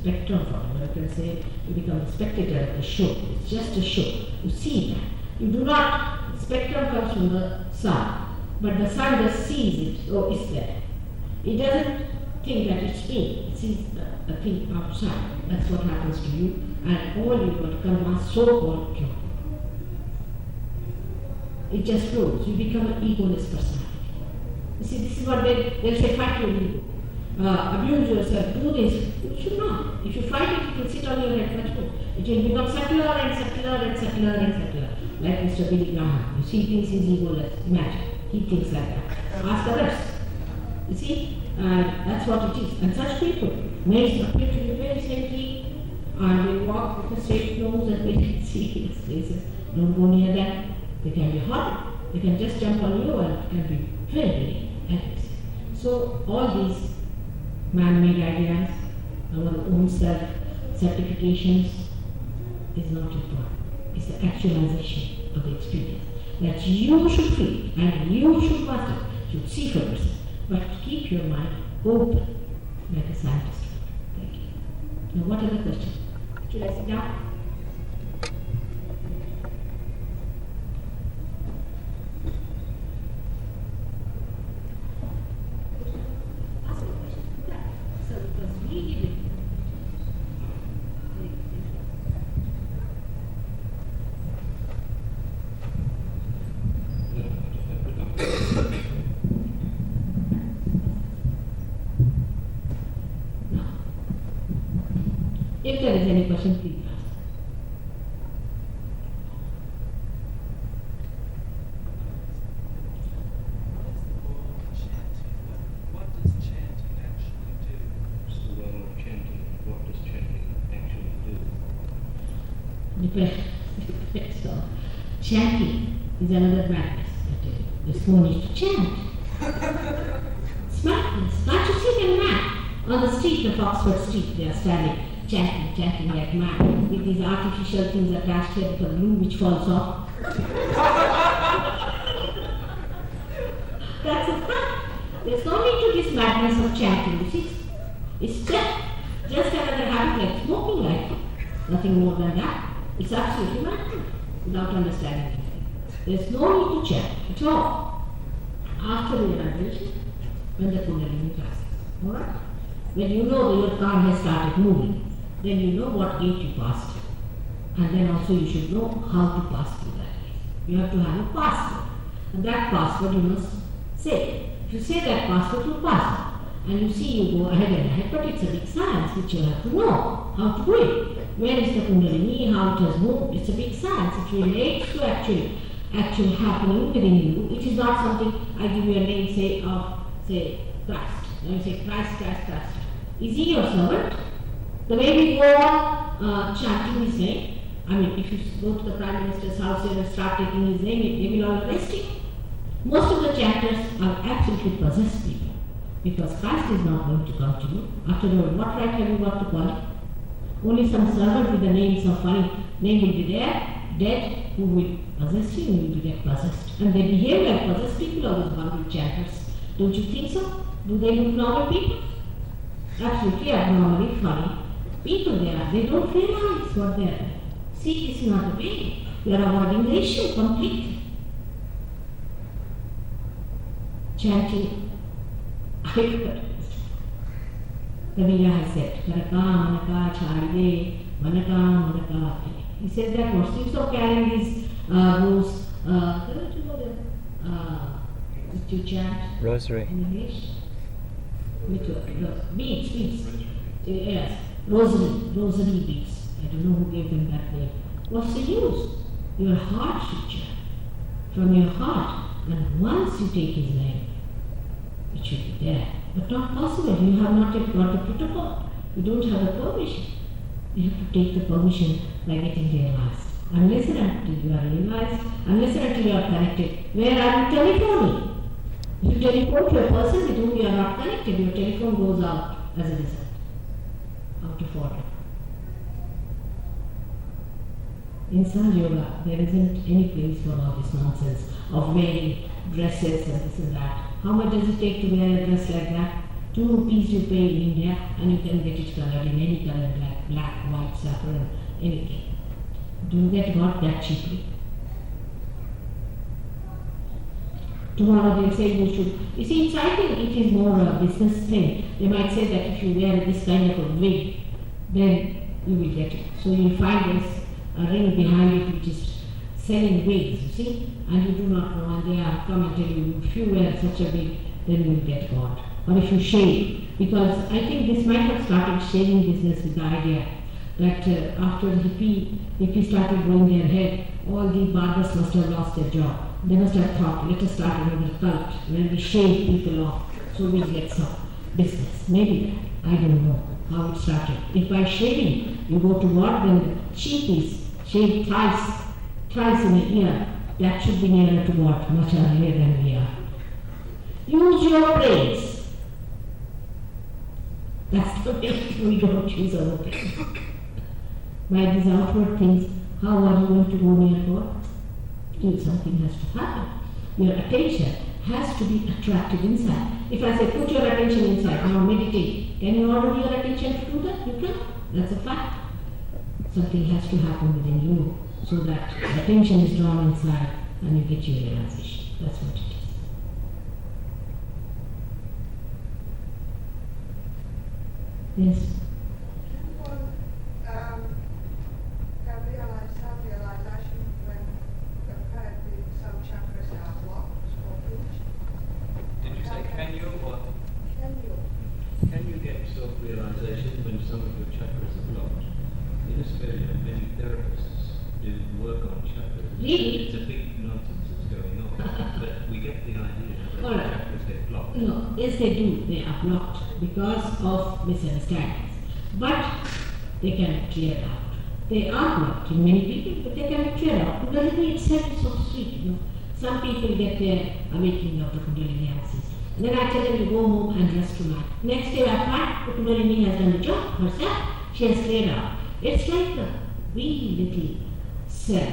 spectrum from it. You can say you become a spectator of the show. It's just a show. You see that. You do not, the spectrum comes from the sun, but the sun just sees it, oh, it's there. It doesn't think that it's me, it sees the thing outside. That's what happens to you, and all you got karma so-called pure. It just grows. You become an egoless personality. You see, this is what they'll say, fight your ego. Abuse yourself, do this. You should not. If you fight it, it will sit on your head much more. It will become subtler and subtler and subtler and subtler. Like Mr. Billy Graham. You see, he thinks he's egoless. Imagine. He thinks like that. Ask others. You see? That's what it is. And such people may appear to be very saintly, and they walk with a straight nose and very serious faces. Don't go near them. They can be hot. They can just jump on you and can be very, very aggressive. So all these man-made ideas, our own self-certifications is not important. It's the actualization of the experience that you should feel and you should master, should see for yourself. But keep your mind open like a scientist. Thank you. Now what other question? Should I sit down? Ask a question. So it was really big. If there is any question, please ask. What does chanting actually do? What's the role of chanting? What does chanting actually do? Depends on. Chanting is another madness. There's no need to chant. It's madness. Can't you see them mad? On the street of Oxford Street, they are standing, chanting like mad, with these artificial things attached here to the glue which falls off. That's a fact. There's no need to this madness of chanting. You see, it's just another habit like smoking, like nothing more than that. It's absolutely madness without understanding anything. There's no need to chant at all. After realization, when the Kundalini passes, all right? When you know that your car has started moving, then you know what gate you passed through. And then also you should know how to pass through that gate. You have to have a password. And that password you must say. If you say that password, you pass it. And you see you go ahead and ahead, but it's a big science which you have to know how to do it. Where is the Kundalini, how it has moved? It's a big science. It relates to actual happening within you. It is not something I give you a name, say Christ. Now you say Christ. Is he your servant? The way we go on chanting his name, I mean, if you go to the Prime Minister's house here and start taking his name, they will all arrest you. Most of the chanters are absolutely possessed people, because Christ is not going to come to you. After all, what right have you got to call him? Only some servant with a name, some funny name will be there, dead, who will possess you and you will get possessed. And they behave like possessed people, all those bundled chanters. Don't you think so? Do they look normal people? Absolutely abnormally funny people they are. They don't realize what they are. See, this is not the way. You are avoiding the issue completely. Chanting, Kabira has said, Manaka, Manaka, Chari, Manaka. He said that what's the use of carrying these to chant? Rosary. In English? Beads. Yes, rosary beads. I don't know who gave them that name. What's the use? Your heart should chant. From your heart. And once you take his name, it should be there. But not possible. You have not yet got the protocol. You don't have the permission. You have to take the permission by getting realized. Unless and until you are realized, unless and until you are connected, where are you telephoning? If you telephone to a person with whom you are not connected, your telephone goes out as a result, out of order. In SahajaYoga, there isn't any place for all this nonsense of wearing dresses and this and that. How much does it take to wear a dress like that? ₹2 you pay in India and you can get it colored in any color, like black, white, saffron, anything. Do you get God that cheaply? Tomorrow they'll say you should. You see, I think it is more a business thing. They might say that if you wear this kind of a wig, then you will get it. So you find this a ring behind it which is selling wigs, you see, and you do not know, and they are come and tell you, if you wear such a wig, then you will get God. Or if you shave, because I think this might have started shaving business with the idea that after hippie started growing their hair, all the barbers must have lost their job. They must have thought, let us start another cult where we shave people off so we get some business. Maybe that. I don't know how it started. If by shaving you go to what, then the cheapies shave thrice in a year. That should be nearer to what? Much earlier than we are. Use your brains. That's the way we don't use our brains. By these outward things, how are you going to go near God? Something has to happen. Your attention has to be attracted inside. If I say put your attention inside, now meditate, can you order your attention to do that? You can. That's a fact. Something has to happen within you so that attention is drawn inside and you get your realization. That's what it is. Yes. Self-realization when apparently some chakras are blocked or pinched. Did you say can you or Can you? get self-realization when some of your chakras are blocked? In Australia, many therapists do work on chakras. Really? It's a big nonsense that's going on, but we get the idea that All the right. chakras get blocked. No, yes they do. They are blocked because of misunderstandings. But they can be cleared out. They are blocked in many people, but they can be cleared out. Kundalini itself is so sweet, Some people get their awakening out of Kundalini axis. And then I tell them to go home and rest tonight. Next day I find the Kundalini has done the job herself. She has cleared out. It's like a wee little cell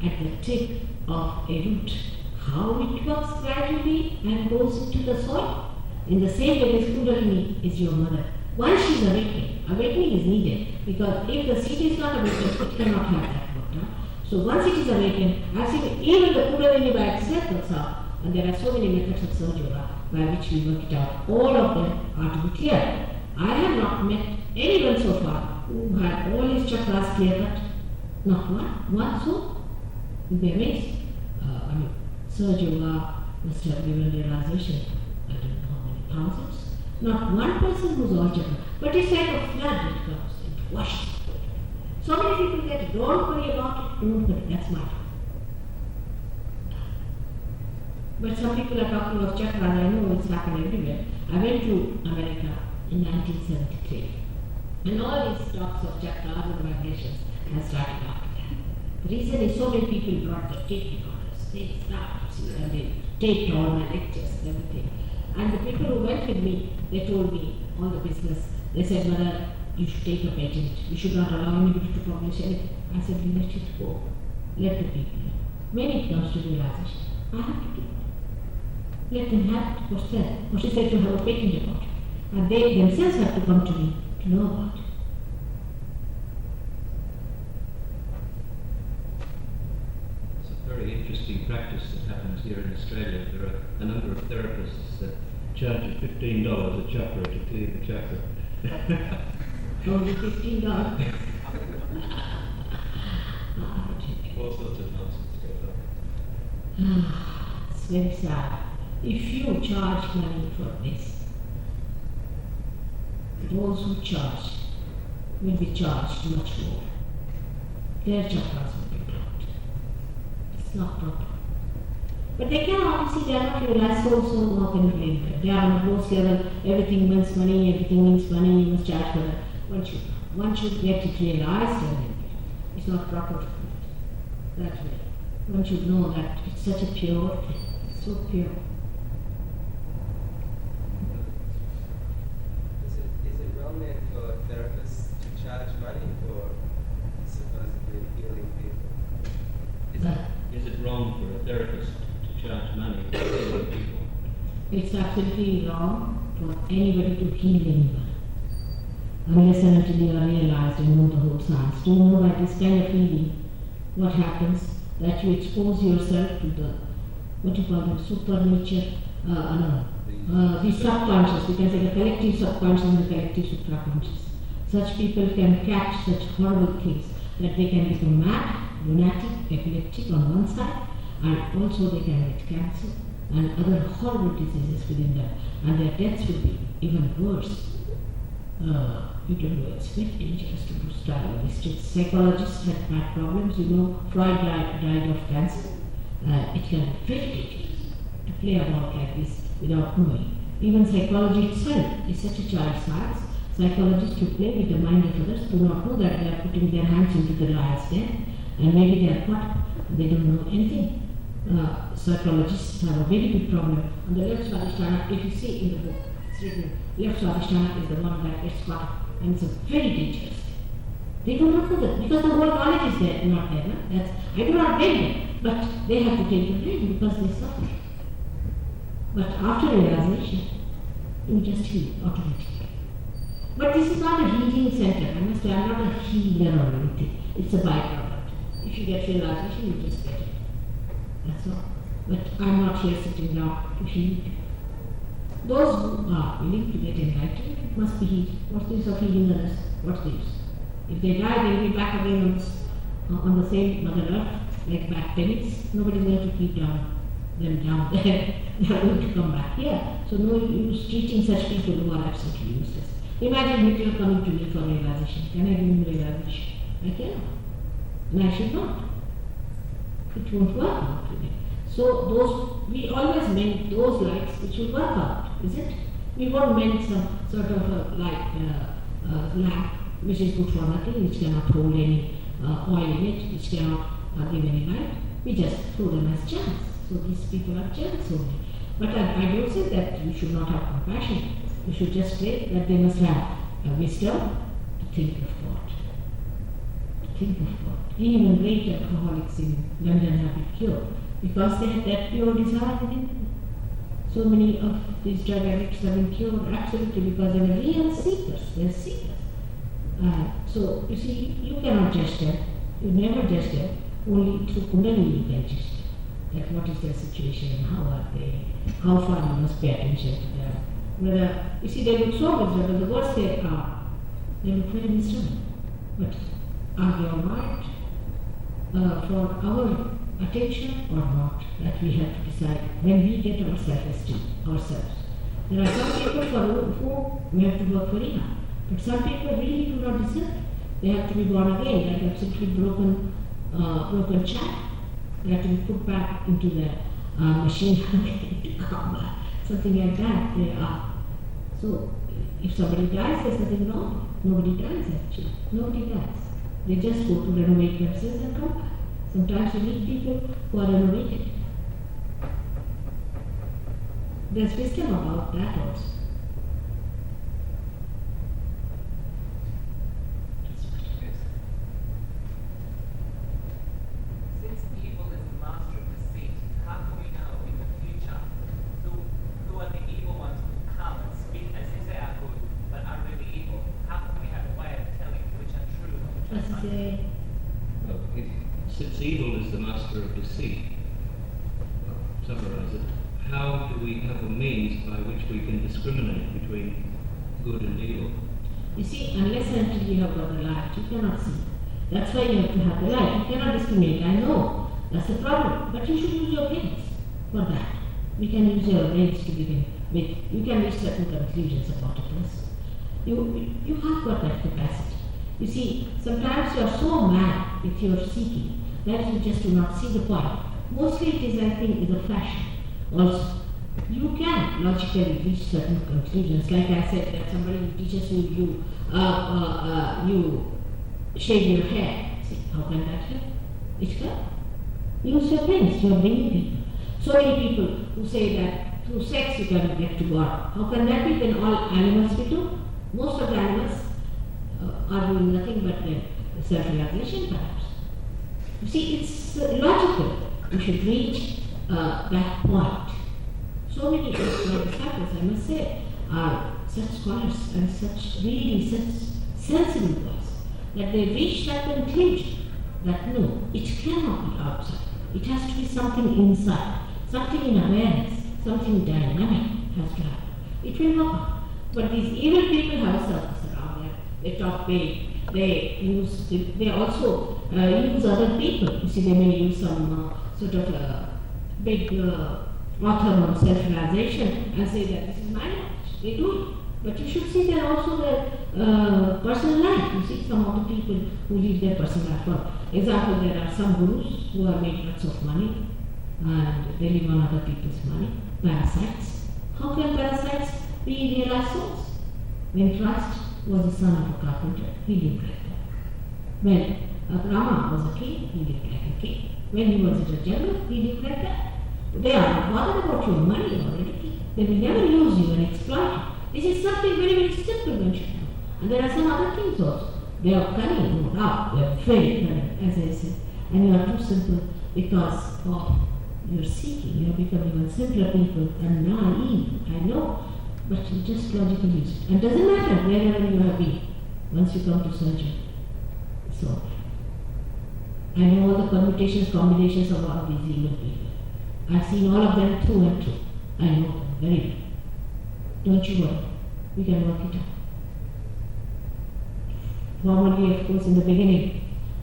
at the tip of a root. How it works gradually and goes into the soil. In the same way as Kundalini is your mother. Once she is awakening is needed because if the seed is not awakened, it cannot have that work. So once it is awakened, I've seen even the Kundalini by itself works out. And there are so many methods of SahajaYoga by which we work it out. All of them are to be clear. I have not met anyone so far who had all his chakras clear cut. Not one so. You'll be amazed. SahajaYoga must have given realization, I don't know how many thousands. Not one person who's all chakra, but it's like a flood that comes, it washes. So many people get it, don't worry about it, don't worry, that's my job. But some people are talking of chakras, I know it's happened everywhere. I went to America in 1973, and all these talks of chakras and vibrations have started after that. The reason is so many people brought the tape recorders, they started, and they taped all my lectures and everything. And the people who went with me, they told me all the business. They said, Mother, you should take a patent. You should not allow anybody to publish anything. I said, let it go. Let the people know. When it comes to realization, I have to do it. Let them have it for self. Or she said to have a patent about it. And they themselves have to come to me to know about it. It's a very interesting practice that happens here in Australia. There are a number of therapists that charge you $15 a chakra to clear the chakra. Only $15. All sorts of nonsense goes on. It's very sad. If you charge money for this, those who charge will be charged much more. Their chakras will be blocked. It's not proper. But they can obviously, they are not realized, so how can you blame them? They are on a gross level, everything means money, you must charge for that. One should get it realized and it's not proper to do it that way. One should know that it's such a pure thing, it's so pure. Is it wrong then for therapists to charge money for supposedly healing people? Is it wrong for a therapist to charge money for healing people? It's absolutely wrong for anybody to heal anyone. Unless and until you are realized and know the whole science. Do you know that this kind of healing, what happens? That you expose yourself to the, what you call it, supernature, the subconscious, we can say the collective subconscious and the collective supraconscious. Such people can catch such horrible things that they can become mad, lunatic, epileptic on one side, and also they can get cancer and other horrible diseases within them, and their deaths will be even worse. You don't know, it's very dangerous to do study on this. Psychologists had bad problems. You know, Freud died of cancer. It can be very dangerous to play about like this without knowing. Even psychology itself is such a child science. Psychologists who play with the mind of others do not know that they are putting their hands into the lion's den, and maybe they are caught. They don't know anything. Psychologists have a very big problem. On the left Swadhisthana, if you see in the book, it's written, left Swadhisthana is the one that gets caught, and it's a very dangerous thing. They do not know that, because the whole knowledge is there, not there. No? I do not blame them, but they have to take the blame because they suffer. But after realization, you just heal automatically. But this is not a healing center. I must say, I'm not a healer or anything. It's a byproduct. If you get realization, you just get it. That's all. But I'm not here sitting down to heal people. Those who are willing to get enlightened must be healed. What's the use of healing others? What's the use? If they die, they'll be back again on the same Mother Earth, like back pennies. Nobody's going to keep them down there. They're going to come back here. So no use treating such people who are absolutely useless. Imagine Hitler coming to me for realization. Can I give him realization? I cannot. And I should not. It won't work out with me. So we always meant those lights which will work out, is it? We won't meant some sort of a lamp which is good for nothing, which cannot hold any oil in it, which cannot give any light. We just throw them as gems. So these people are gems only. But I don't say that you should not have compassion. You should just say that they must have wisdom to think of God. To think of God. Even great alcoholics in London have been cured because they had that pure desire within them. So many of these drug addicts have been cured absolutely because they were real seekers. They're seekers. So you see, you cannot judge them. You never judge them. Only through Kundalini you can judge them. That what is their situation and how are they? How far you must pay attention to them. Whether you see they look so miserable, the worse they are, they look very miserable. But are they alright for our attention or not? That we have to decide when we get our self-esteem ourselves. There are some people for whom we have to work very hard, but some people really do not deserve it. They have to be born again, like absolutely broken child. They have to be put back into the machine to come back. Something like that they are. So if somebody dies, there's nothing wrong. Nobody dies actually. Nobody dies. They just go to renovate themselves and come back. Sometimes you meet people who are renovated. There's wisdom about that also. Since evil is the master of deceit, how can we know in the future who are the evil ones who come and speak as if they are good but are really evil? How can we have a way of telling which are true and which are not? Well, since evil is the master of deceit, summarize it, how do we have a means by which we can discriminate between good and evil? You see, unless and until you have got the light, you cannot see. That's why you have to have the light. You cannot discriminate. I know that's the problem, but you should use your brains for that. We can use your brains to begin with. You can reach certain conclusions about a person. You have got that capacity. You see, sometimes you are so mad with your seeking that you just do not see the point. Mostly it is, I think, is a fashion. Also, you can logically reach certain conclusions. Like I said, that somebody teaches you shave your hair. See, how can that help? It can. Use your brains, you are bringing people. So many people who say that through sex you can get to God. How can that be when all animals we do? Most of the animals are doing nothing but self-realization perhaps. You see, it's logical. You should reach that point. So many of my disciples, I must say, are such scholars and such really such sensible boys that they reach that conclusion that no, it cannot be outside. It has to be something inside, something in awareness, something dynamic has to happen. It will work out. But these evil people have a circus around them. They talk big. They also use other people. You see, they may use some sort of big author on self-realization and say that this is my knowledge. They do it. But you should see there also their personal life. You see, some of the people who lead their personal life. For example, there are some gurus who have made lots of money and they live on other people's money. Parasites. How can parasites be realized souls? When Christ was the son of a carpenter, he lived like that. When Rama was a king, he lived like a king. When he was in a jungle, he lived like that. They are not bothered about your money or anything. They will never use you and exploit you. This is something very, very simple one should know. And there are some other things also. They are cunning, no doubt. They are very cunning, as I said. And you are too simple because of your seeking. You are becoming even simpler people and naive. I know. But you just logically use it. And it doesn't matter wherever you have been once you come to surgery. So, I know all the permutations, combinations of all these evil people. I've seen all of them through and through. I know them very well. Don't you worry. We can work it out. Normally, of course, in the beginning,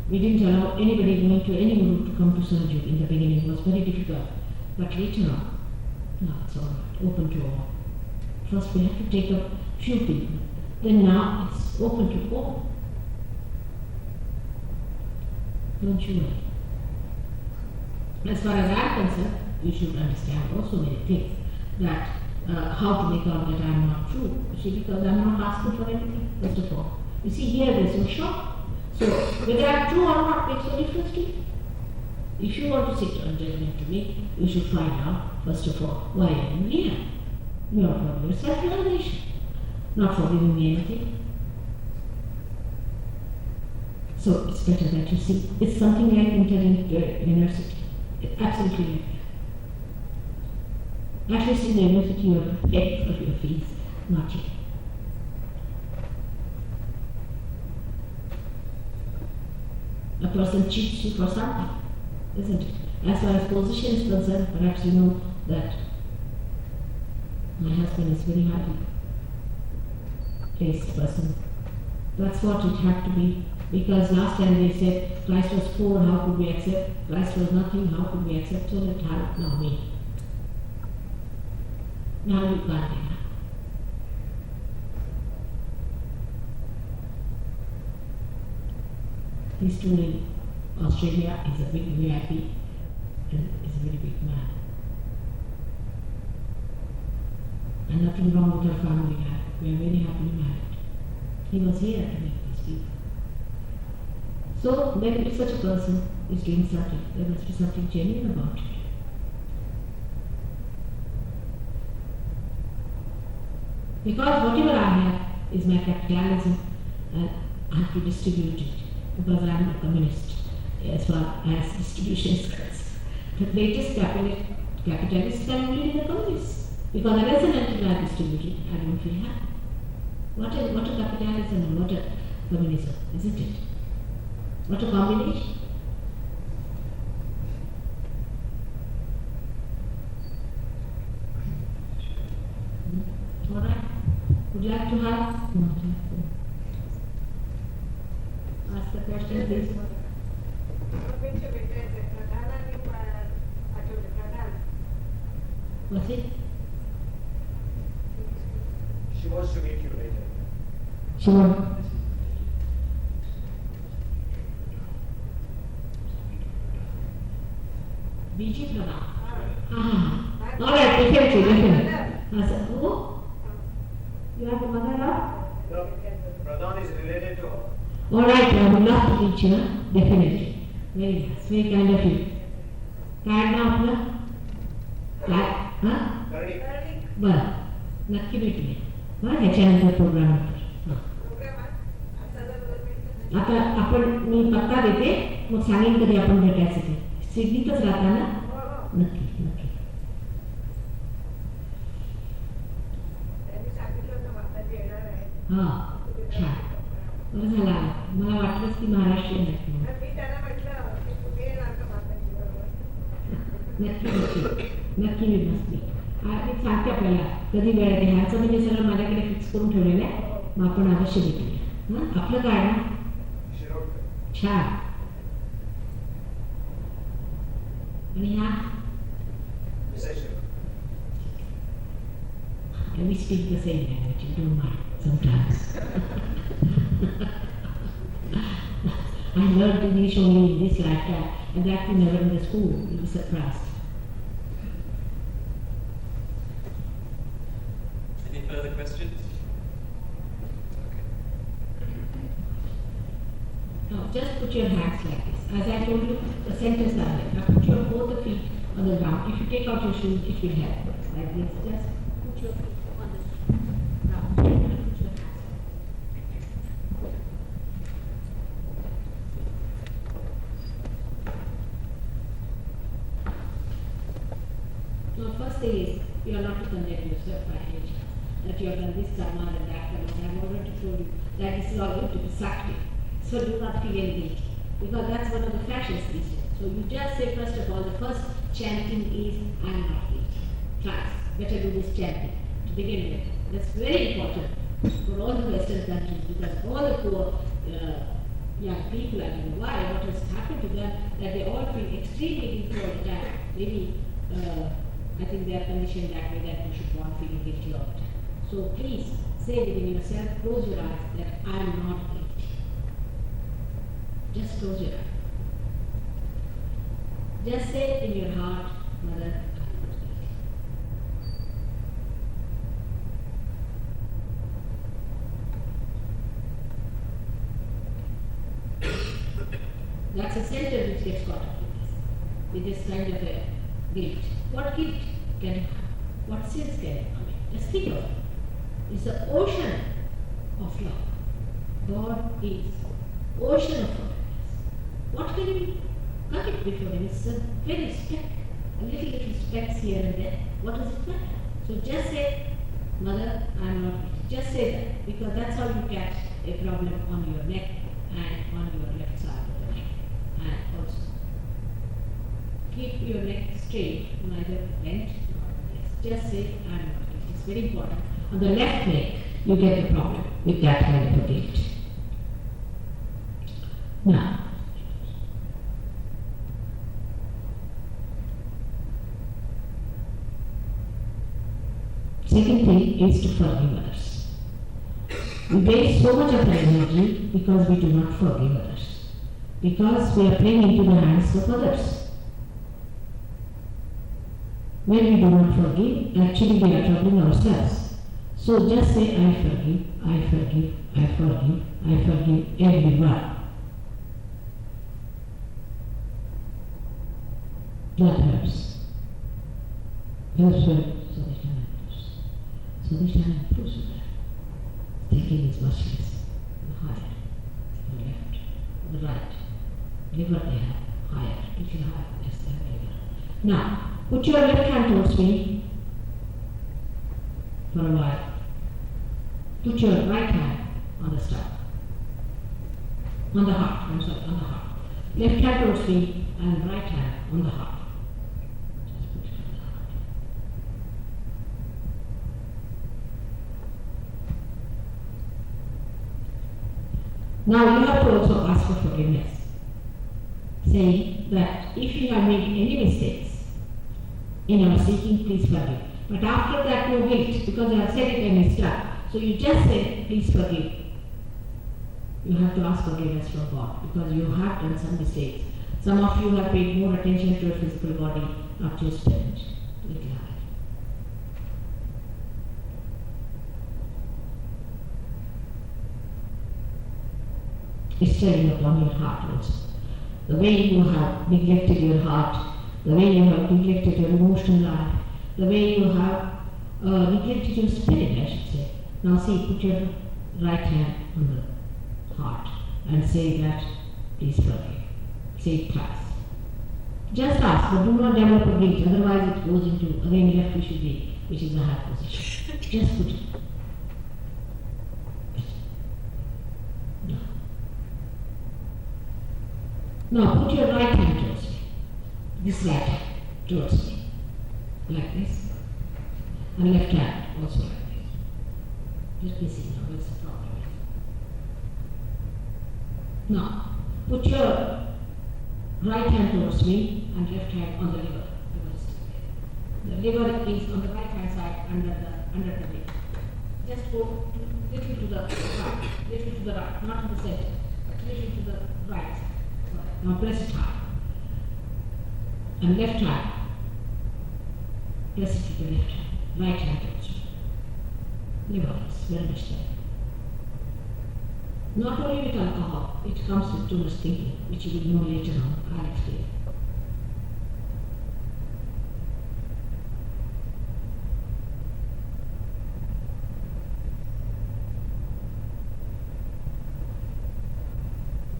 we didn't allow anybody going to any guru to come to surgery in the beginning. It was very difficult. But later on, now it's all right, open to all. First we have to take up few people. Then now it's open to all. Don't you worry. As far as I am concerned, you should understand also many things. That how to make out that I am not true. You see, because I am not asking for anything, first of all. You see, here there is no shock. So, whether I am true or not makes no difference to you. If you want to sit on judgment to me, you should find out, first of all, why I am here. You are for your self-realization, not for giving me anything. So it's better that you see. It's something like entering university. It's absolutely like that. At least in the university you have to pay for your fees, not yet. A person cheats you for something, isn't it? As far as position is concerned, perhaps you know that my husband is very highly placed person. That's what it had to be. Because last time they said Christ was poor, how could we accept? Christ was nothing, how could we accept? So let have it now me. Now you can't do that. He's still in Australia, is a big VIP and is a very big man. And nothing wrong with our family life. We are very happily married. He was here to meet these people. So, when if such a person is doing something, there must be something genuine about it. Because whatever I have is my capitalism and I have to distribute it because I am a communist as far as distribution is concerned. The greatest capitalist can only be the communists. Because unless and until I distribute it, I don't feel happy. What a capitalism and what a communism, isn't it? What a combination. All right. Would you like to have? No. Ask the question, please. What's it? She wants to meet you later. She wants. BG Pradhan. All right, definitely. I said, oh, you have a mother now? No, Pradhan is related to her. All right, I would love to meet you, definitely. Very nice, very kind of you. Card now, अपना? Card, हाँ? बरं, नक्की भेटूया. हाँ, ह्याच्यानंतर programme आता आपण मी पत्ता देते मग सांगेन कधी आपण भेटायचं ते सिडनीतच राहता ना नक्की छान. बरं झालं आला. मला वाटलंच की महाराष्ट्रीयन आहेत म्हणून. मी त्यांना म्हटलं की तुम्ही येणार का माताजी बरोबर? नक्की मी बसली. मी सांगते आपल्याला कधी वेळ आहे ह्याचं म्हणजे सगळं माझ्याकडे फिक्स करून ठेवलेलं आहे. मग आपण अवश्य भेटूया. आपलं काय ना? छान. आणि ह्या we speak the same language, you don't mind sometimes. I learned English only in this lifetime, and that too never in the school. You were surprised. Any further questions? Now, just put your hands like this. As I told you, the centers are there. Now, put your both the feet on the ground. If you take out your shoes, it will help. Like this. Just put your feet on the ground. Put your hands. Now, first thing is, you are not to condemn yourself by any chance. That you have done this karma and that karma. I have already told you that this is all going to be sakti. So do not feel any guilty. Because that's one of the fashions these days. So you just say first of all, the first chanting is I am not guilty. Class, better do this chanting to begin with. That's very important for all the Western countries because all the poor young people, I don't know why, what has happened to them, that they all feel extremely guilty all the time. Maybe I think they are conditioned that way that you should not feel guilty all the time. So please say within yourself, close your eyes that I am not guilty. Just close your eyes. Just say in your heart, Mother, I am not guilty. That's a center which gets caught up with this kind of a guilt. What guilt can you have? What sins can you commit? Just think of it. It's the ocean of love. God is ocean of forgiveness. What can you commit before him? It's a very speck, a little specks here and there. What does it matter? So just say, Mother, I am not guilty. Just say that because that's how you catch a problem on your neck and on your left side of the neck. And also keep your neck straight, neither bent nor raised. Just say, I am not guilty. It's very important. On the left neck, you get the problem with that kind of a guilt. Now, second thing is to forgive others. We waste so much of our energy because we do not forgive others. Because we are playing into the hands of others. When we do not forgive, actually we are troubling ourselves. So just say, I forgive, I forgive, I forgive, I forgive everyone. That helps. Helps when Sadhishana improves with that. Thinking is much less. The higher, the left, the right. Liver they have, higher, little higher, less than liver. Now, put your left hand towards me for a while. Put your right hand on the stomach. On the heart, I'm sorry, on the heart. Left hand towards me and right hand on the heart. Just put it on the heart. Now you have to also ask for forgiveness, saying that if you have made any mistakes in our seeking, please forgive. But after that, no guilt, because I have said it and it's done. So you just say, please forgive. You have to ask forgiveness from God, because you have done some mistakes. Some of you have paid more attention to your physical body, not to your spirit. Little higher. It's telling upon your heart also. The way you have neglected your heart, the way you have neglected your emotional life, the way you have neglected your spirit, I should say. Now see, put your right hand on the heart and say that, please forgive. Say it twice. Just ask, but do not develop a guilt, otherwise it goes into, again, left Vishuddhi, which is a high position. Just put it. Now put your right hand towards me. This right hand towards me. Like this. And left hand also like this. Let me see now what's the problem. Now put your right hand towards me and left hand on the liver. The liver is on the right hand side under the leg. Just go little to the right, not to the center, but little to the right. Now press it hard. And left hand, press it to the left hand. Right hand also. Liver is very much there. Not only with alcohol, it comes with too much thinking, which you will know later on. I'll explain.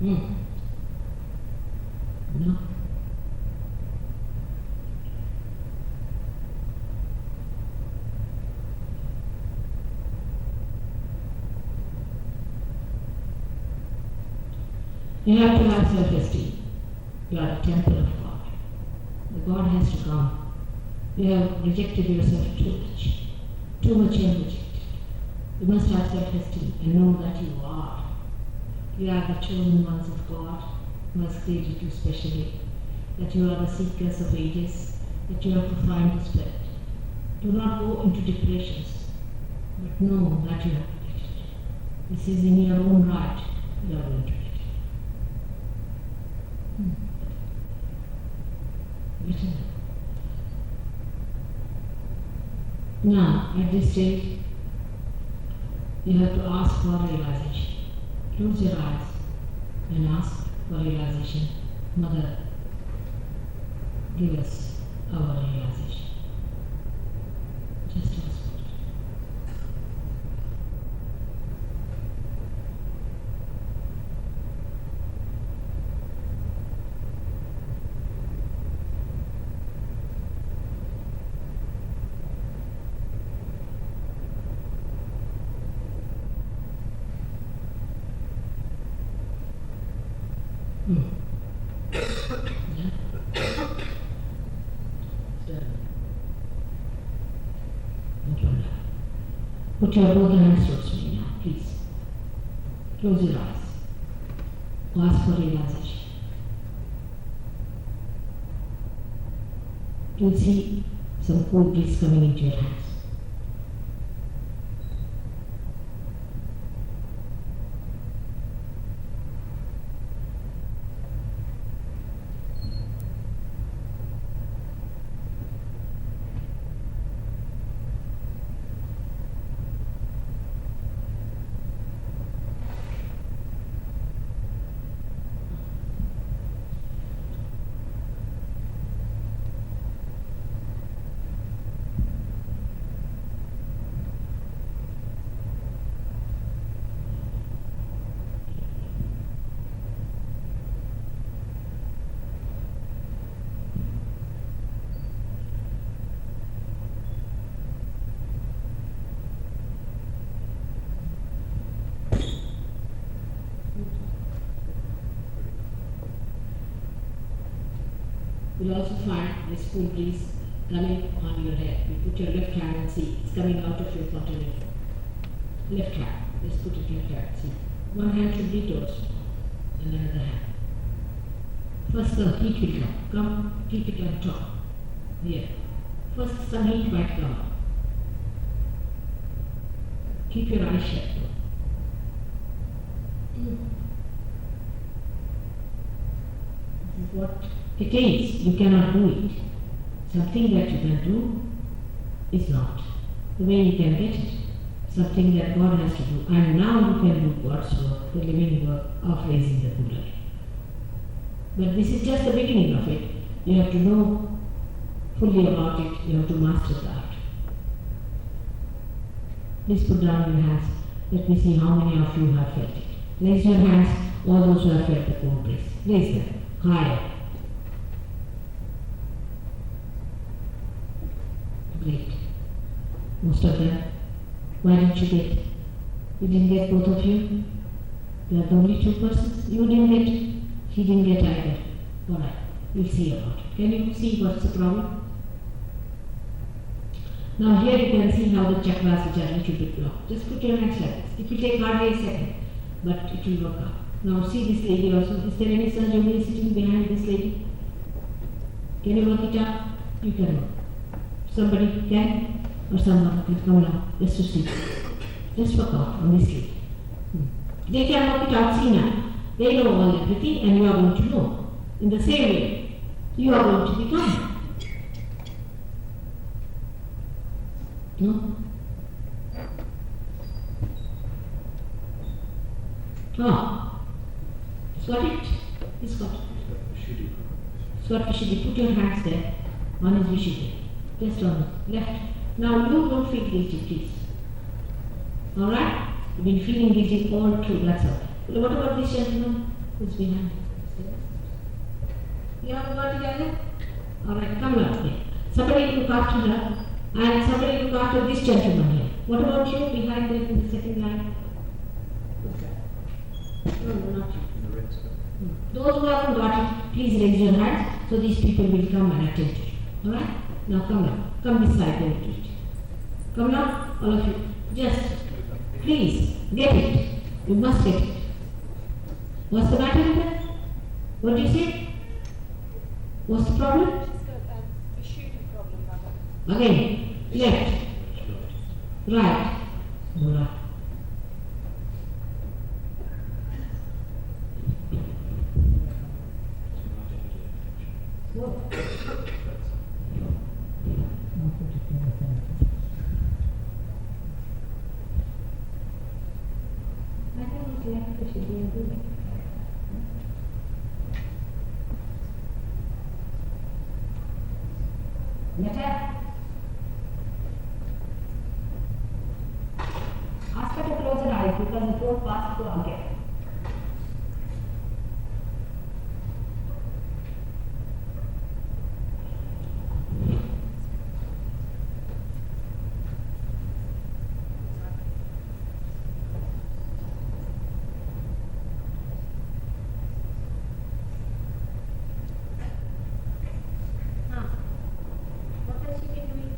No. You have to have self-esteem. You are a temple of God. The God has to come. You have rejected yourself too much. Too much you have rejected. You must have self-esteem and know that you are. You are the chosen ones of God who has created you specially. That you are the seekers of ages. That you have to find the spirit. Do not go into depressions, but know that you have to get it. This is in your own right. You are going to get it. Now, at this stage, you have to ask for realization. Close your eyes and ask for realization. Mother, give us our realization. Just ask for it. Put your both hands towards me now, please. Close your eyes. Ask for realization. You'll see some cool breeze coming into your hands. You'll also find this cool breeze coming on your head. You put your left hand and see it's coming out of your frontal lip. Left hand. Just put it left hand. See. One hand should be towards you, and another hand. First the heat will come. Come, keep it on top. Here. First some heat might come up. Keep your eyes shut. This is what it is. You cannot do it. Something that you can do is not the way you can get it. Something that God has to do. And now you can do God's work, the living work of raising the Kundalini. But this is just the beginning of it. You have to know fully about it. You have to master the art. Please put down your hands. Let me see how many of you have felt it. Raise your hands, all those who have felt the cold breeze. Raise them higher. Great. Most of them. Why didn't you get? You didn't get both of you? You are the only two persons. You didn't get. She didn't get either. Alright, we'll see about it. Can you see what's the problem? Now here you can see how the chakras which are a little bit blocked. Just put your hands like this. It will take hardly a second, but it will work out. Now see this lady also. Is there any SahajaYogi sitting behind this lady? Can you work it out? You can work. Somebody can? Or someone can come now. Let's just see. Just work out on this lady. They can work it out, see now. They know all everything and you are going to know. In the same way, you are going to become. No? Oh. It's got it? It's got it. It's got Vishuddhi. Put your hands there on his Vishuddhi. Just on the left. Now you don't feel guilty, please. Alright? You've been feeling guilty all through, that's all. What about this gentleman who's behind you? You haven't got it either? Alright, come now. Here. Somebody look after her and somebody look after this gentleman here. What about you behind them in the second line? What's that? No, not you. Those who haven't got it, please raise your hands so these people will come and attend to you. Alright? Now come now. Come this side, then do it. Come now, all of you. Just, please, get it. You must get it. What's the matter with that? What do you say? What's the problem? She's got a shooting problem, Baba. Again, left, right, right. Better? Ask her to close her eyes because it won't pass through again. What has she been doing?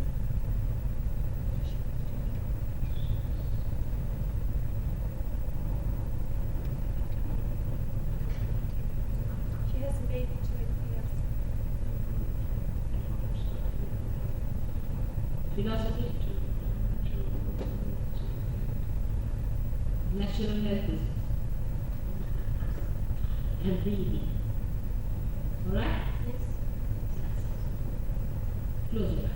She hasn't been into anything else. Philosophy, natural health is and breathing. Alright? Yes. Close your eyes.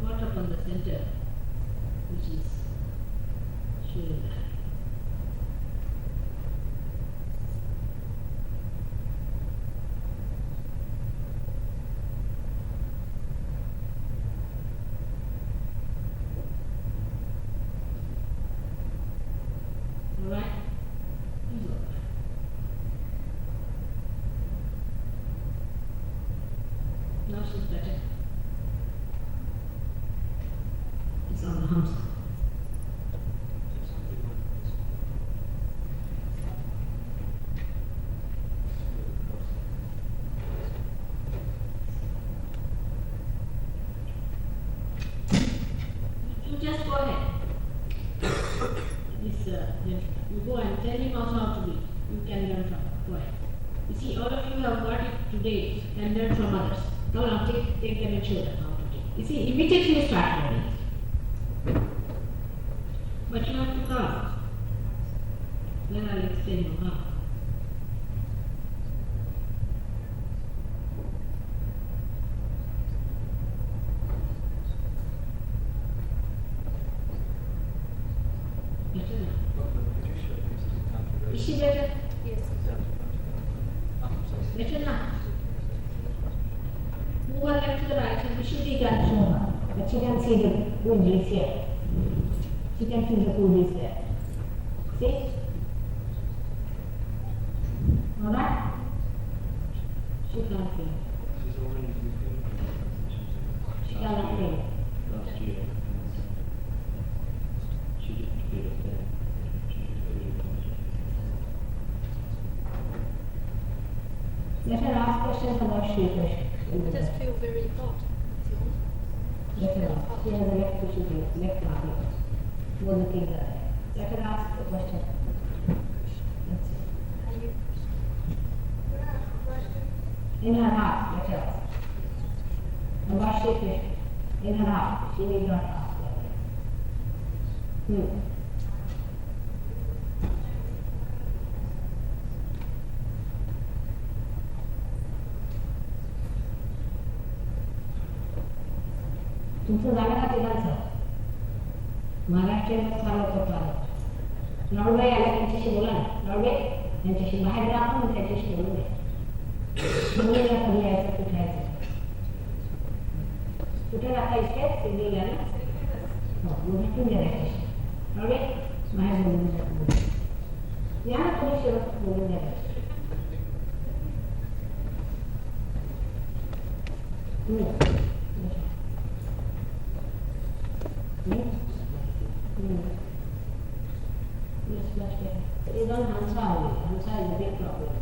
What up on the center, which is showing that. Alright? Please work. Now she's better. It's on the humps. You just go ahead. This, you go and tell him also how to read. You can learn from him. Go ahead. You see, all of you have got it today and learn from others. Now, take them and show them how to do it. You see, immediately you start learning. But you have to come. Then I'll explain you how. Better now. Is she better? Yes. Better now. Move her left to the right and Vishuddhi can show her. But she can see the kundlis here. She can feel the kundlis there. See? Alright? She can't feel. She's already She cannot feel. last year. She didn't feel it then. She didn't feel it then. It does feel very hot. Let her ask. She has a left pushing here, left arm here. Both the things are there. Let her ask the question. That's it. Are you? Can I ask a question? In her heart, let her ask. And what she is in her heart, she need not ask. तुमचं झालं का तिघांचं महाराष्ट्रीयन चालत होता नवबाई आला त्यांच्याशी बोला ना नवबाई त्यांच्याशी बाहेर राहतो ना त्यांच्याशी बोलू नये मुलीला कधी यायचं कुठे यायचं कुठे राहता इथे सिंधीला ना हो मग भेटून द्या त्याच्याशी नवबाई बाहेर बोलून द्या या ना तुम्ही शेवट बोलून द्या They don't answer only. Answer is a big problem.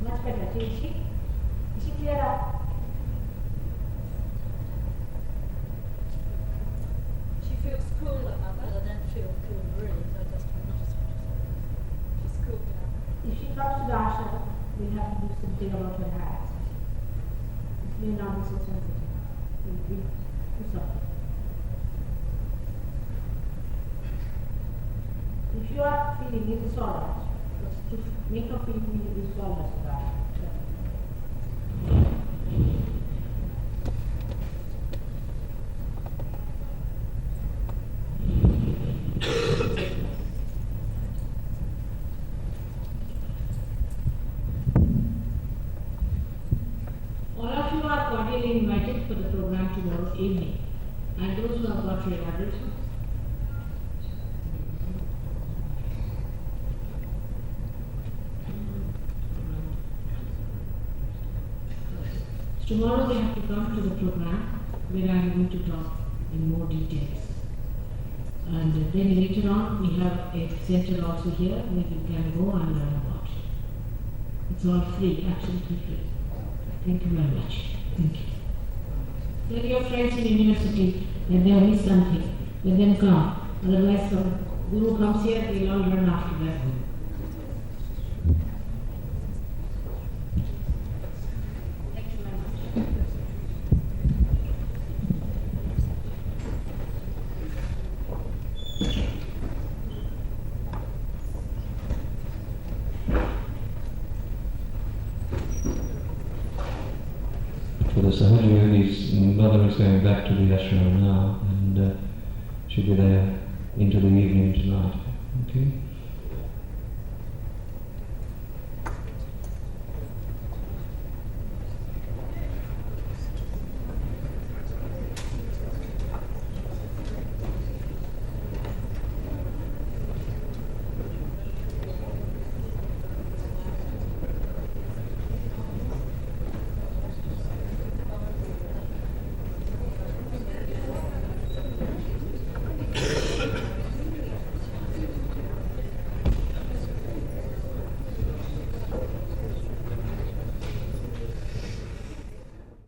Much better. Is she clear up? She feels cooler, Mother. I don't feel cool really. I just not as much. She's cooled down. If she comes to the ashram, we'll have to do something about her hair. It may not be so sensitive. It will be too soft. If you are feeling it is all right. But to make her feel it is all right. All of you are cordially invited for the program tomorrow evening, and those who have got your address. Tomorrow they have to come to the program where I am going to talk in more details. And then later on we have a center also here where you can go and learn about. It's all free, absolutely free. Thank you very much. Thank you. Tell your friends in university that they have missed something. Let them come. Otherwise, the Guru comes here, they'll all learn after that. Thank you very much. For the SahajaYogi's mother is going back to the ashram now, and she'll be there into the evening tonight. Okay?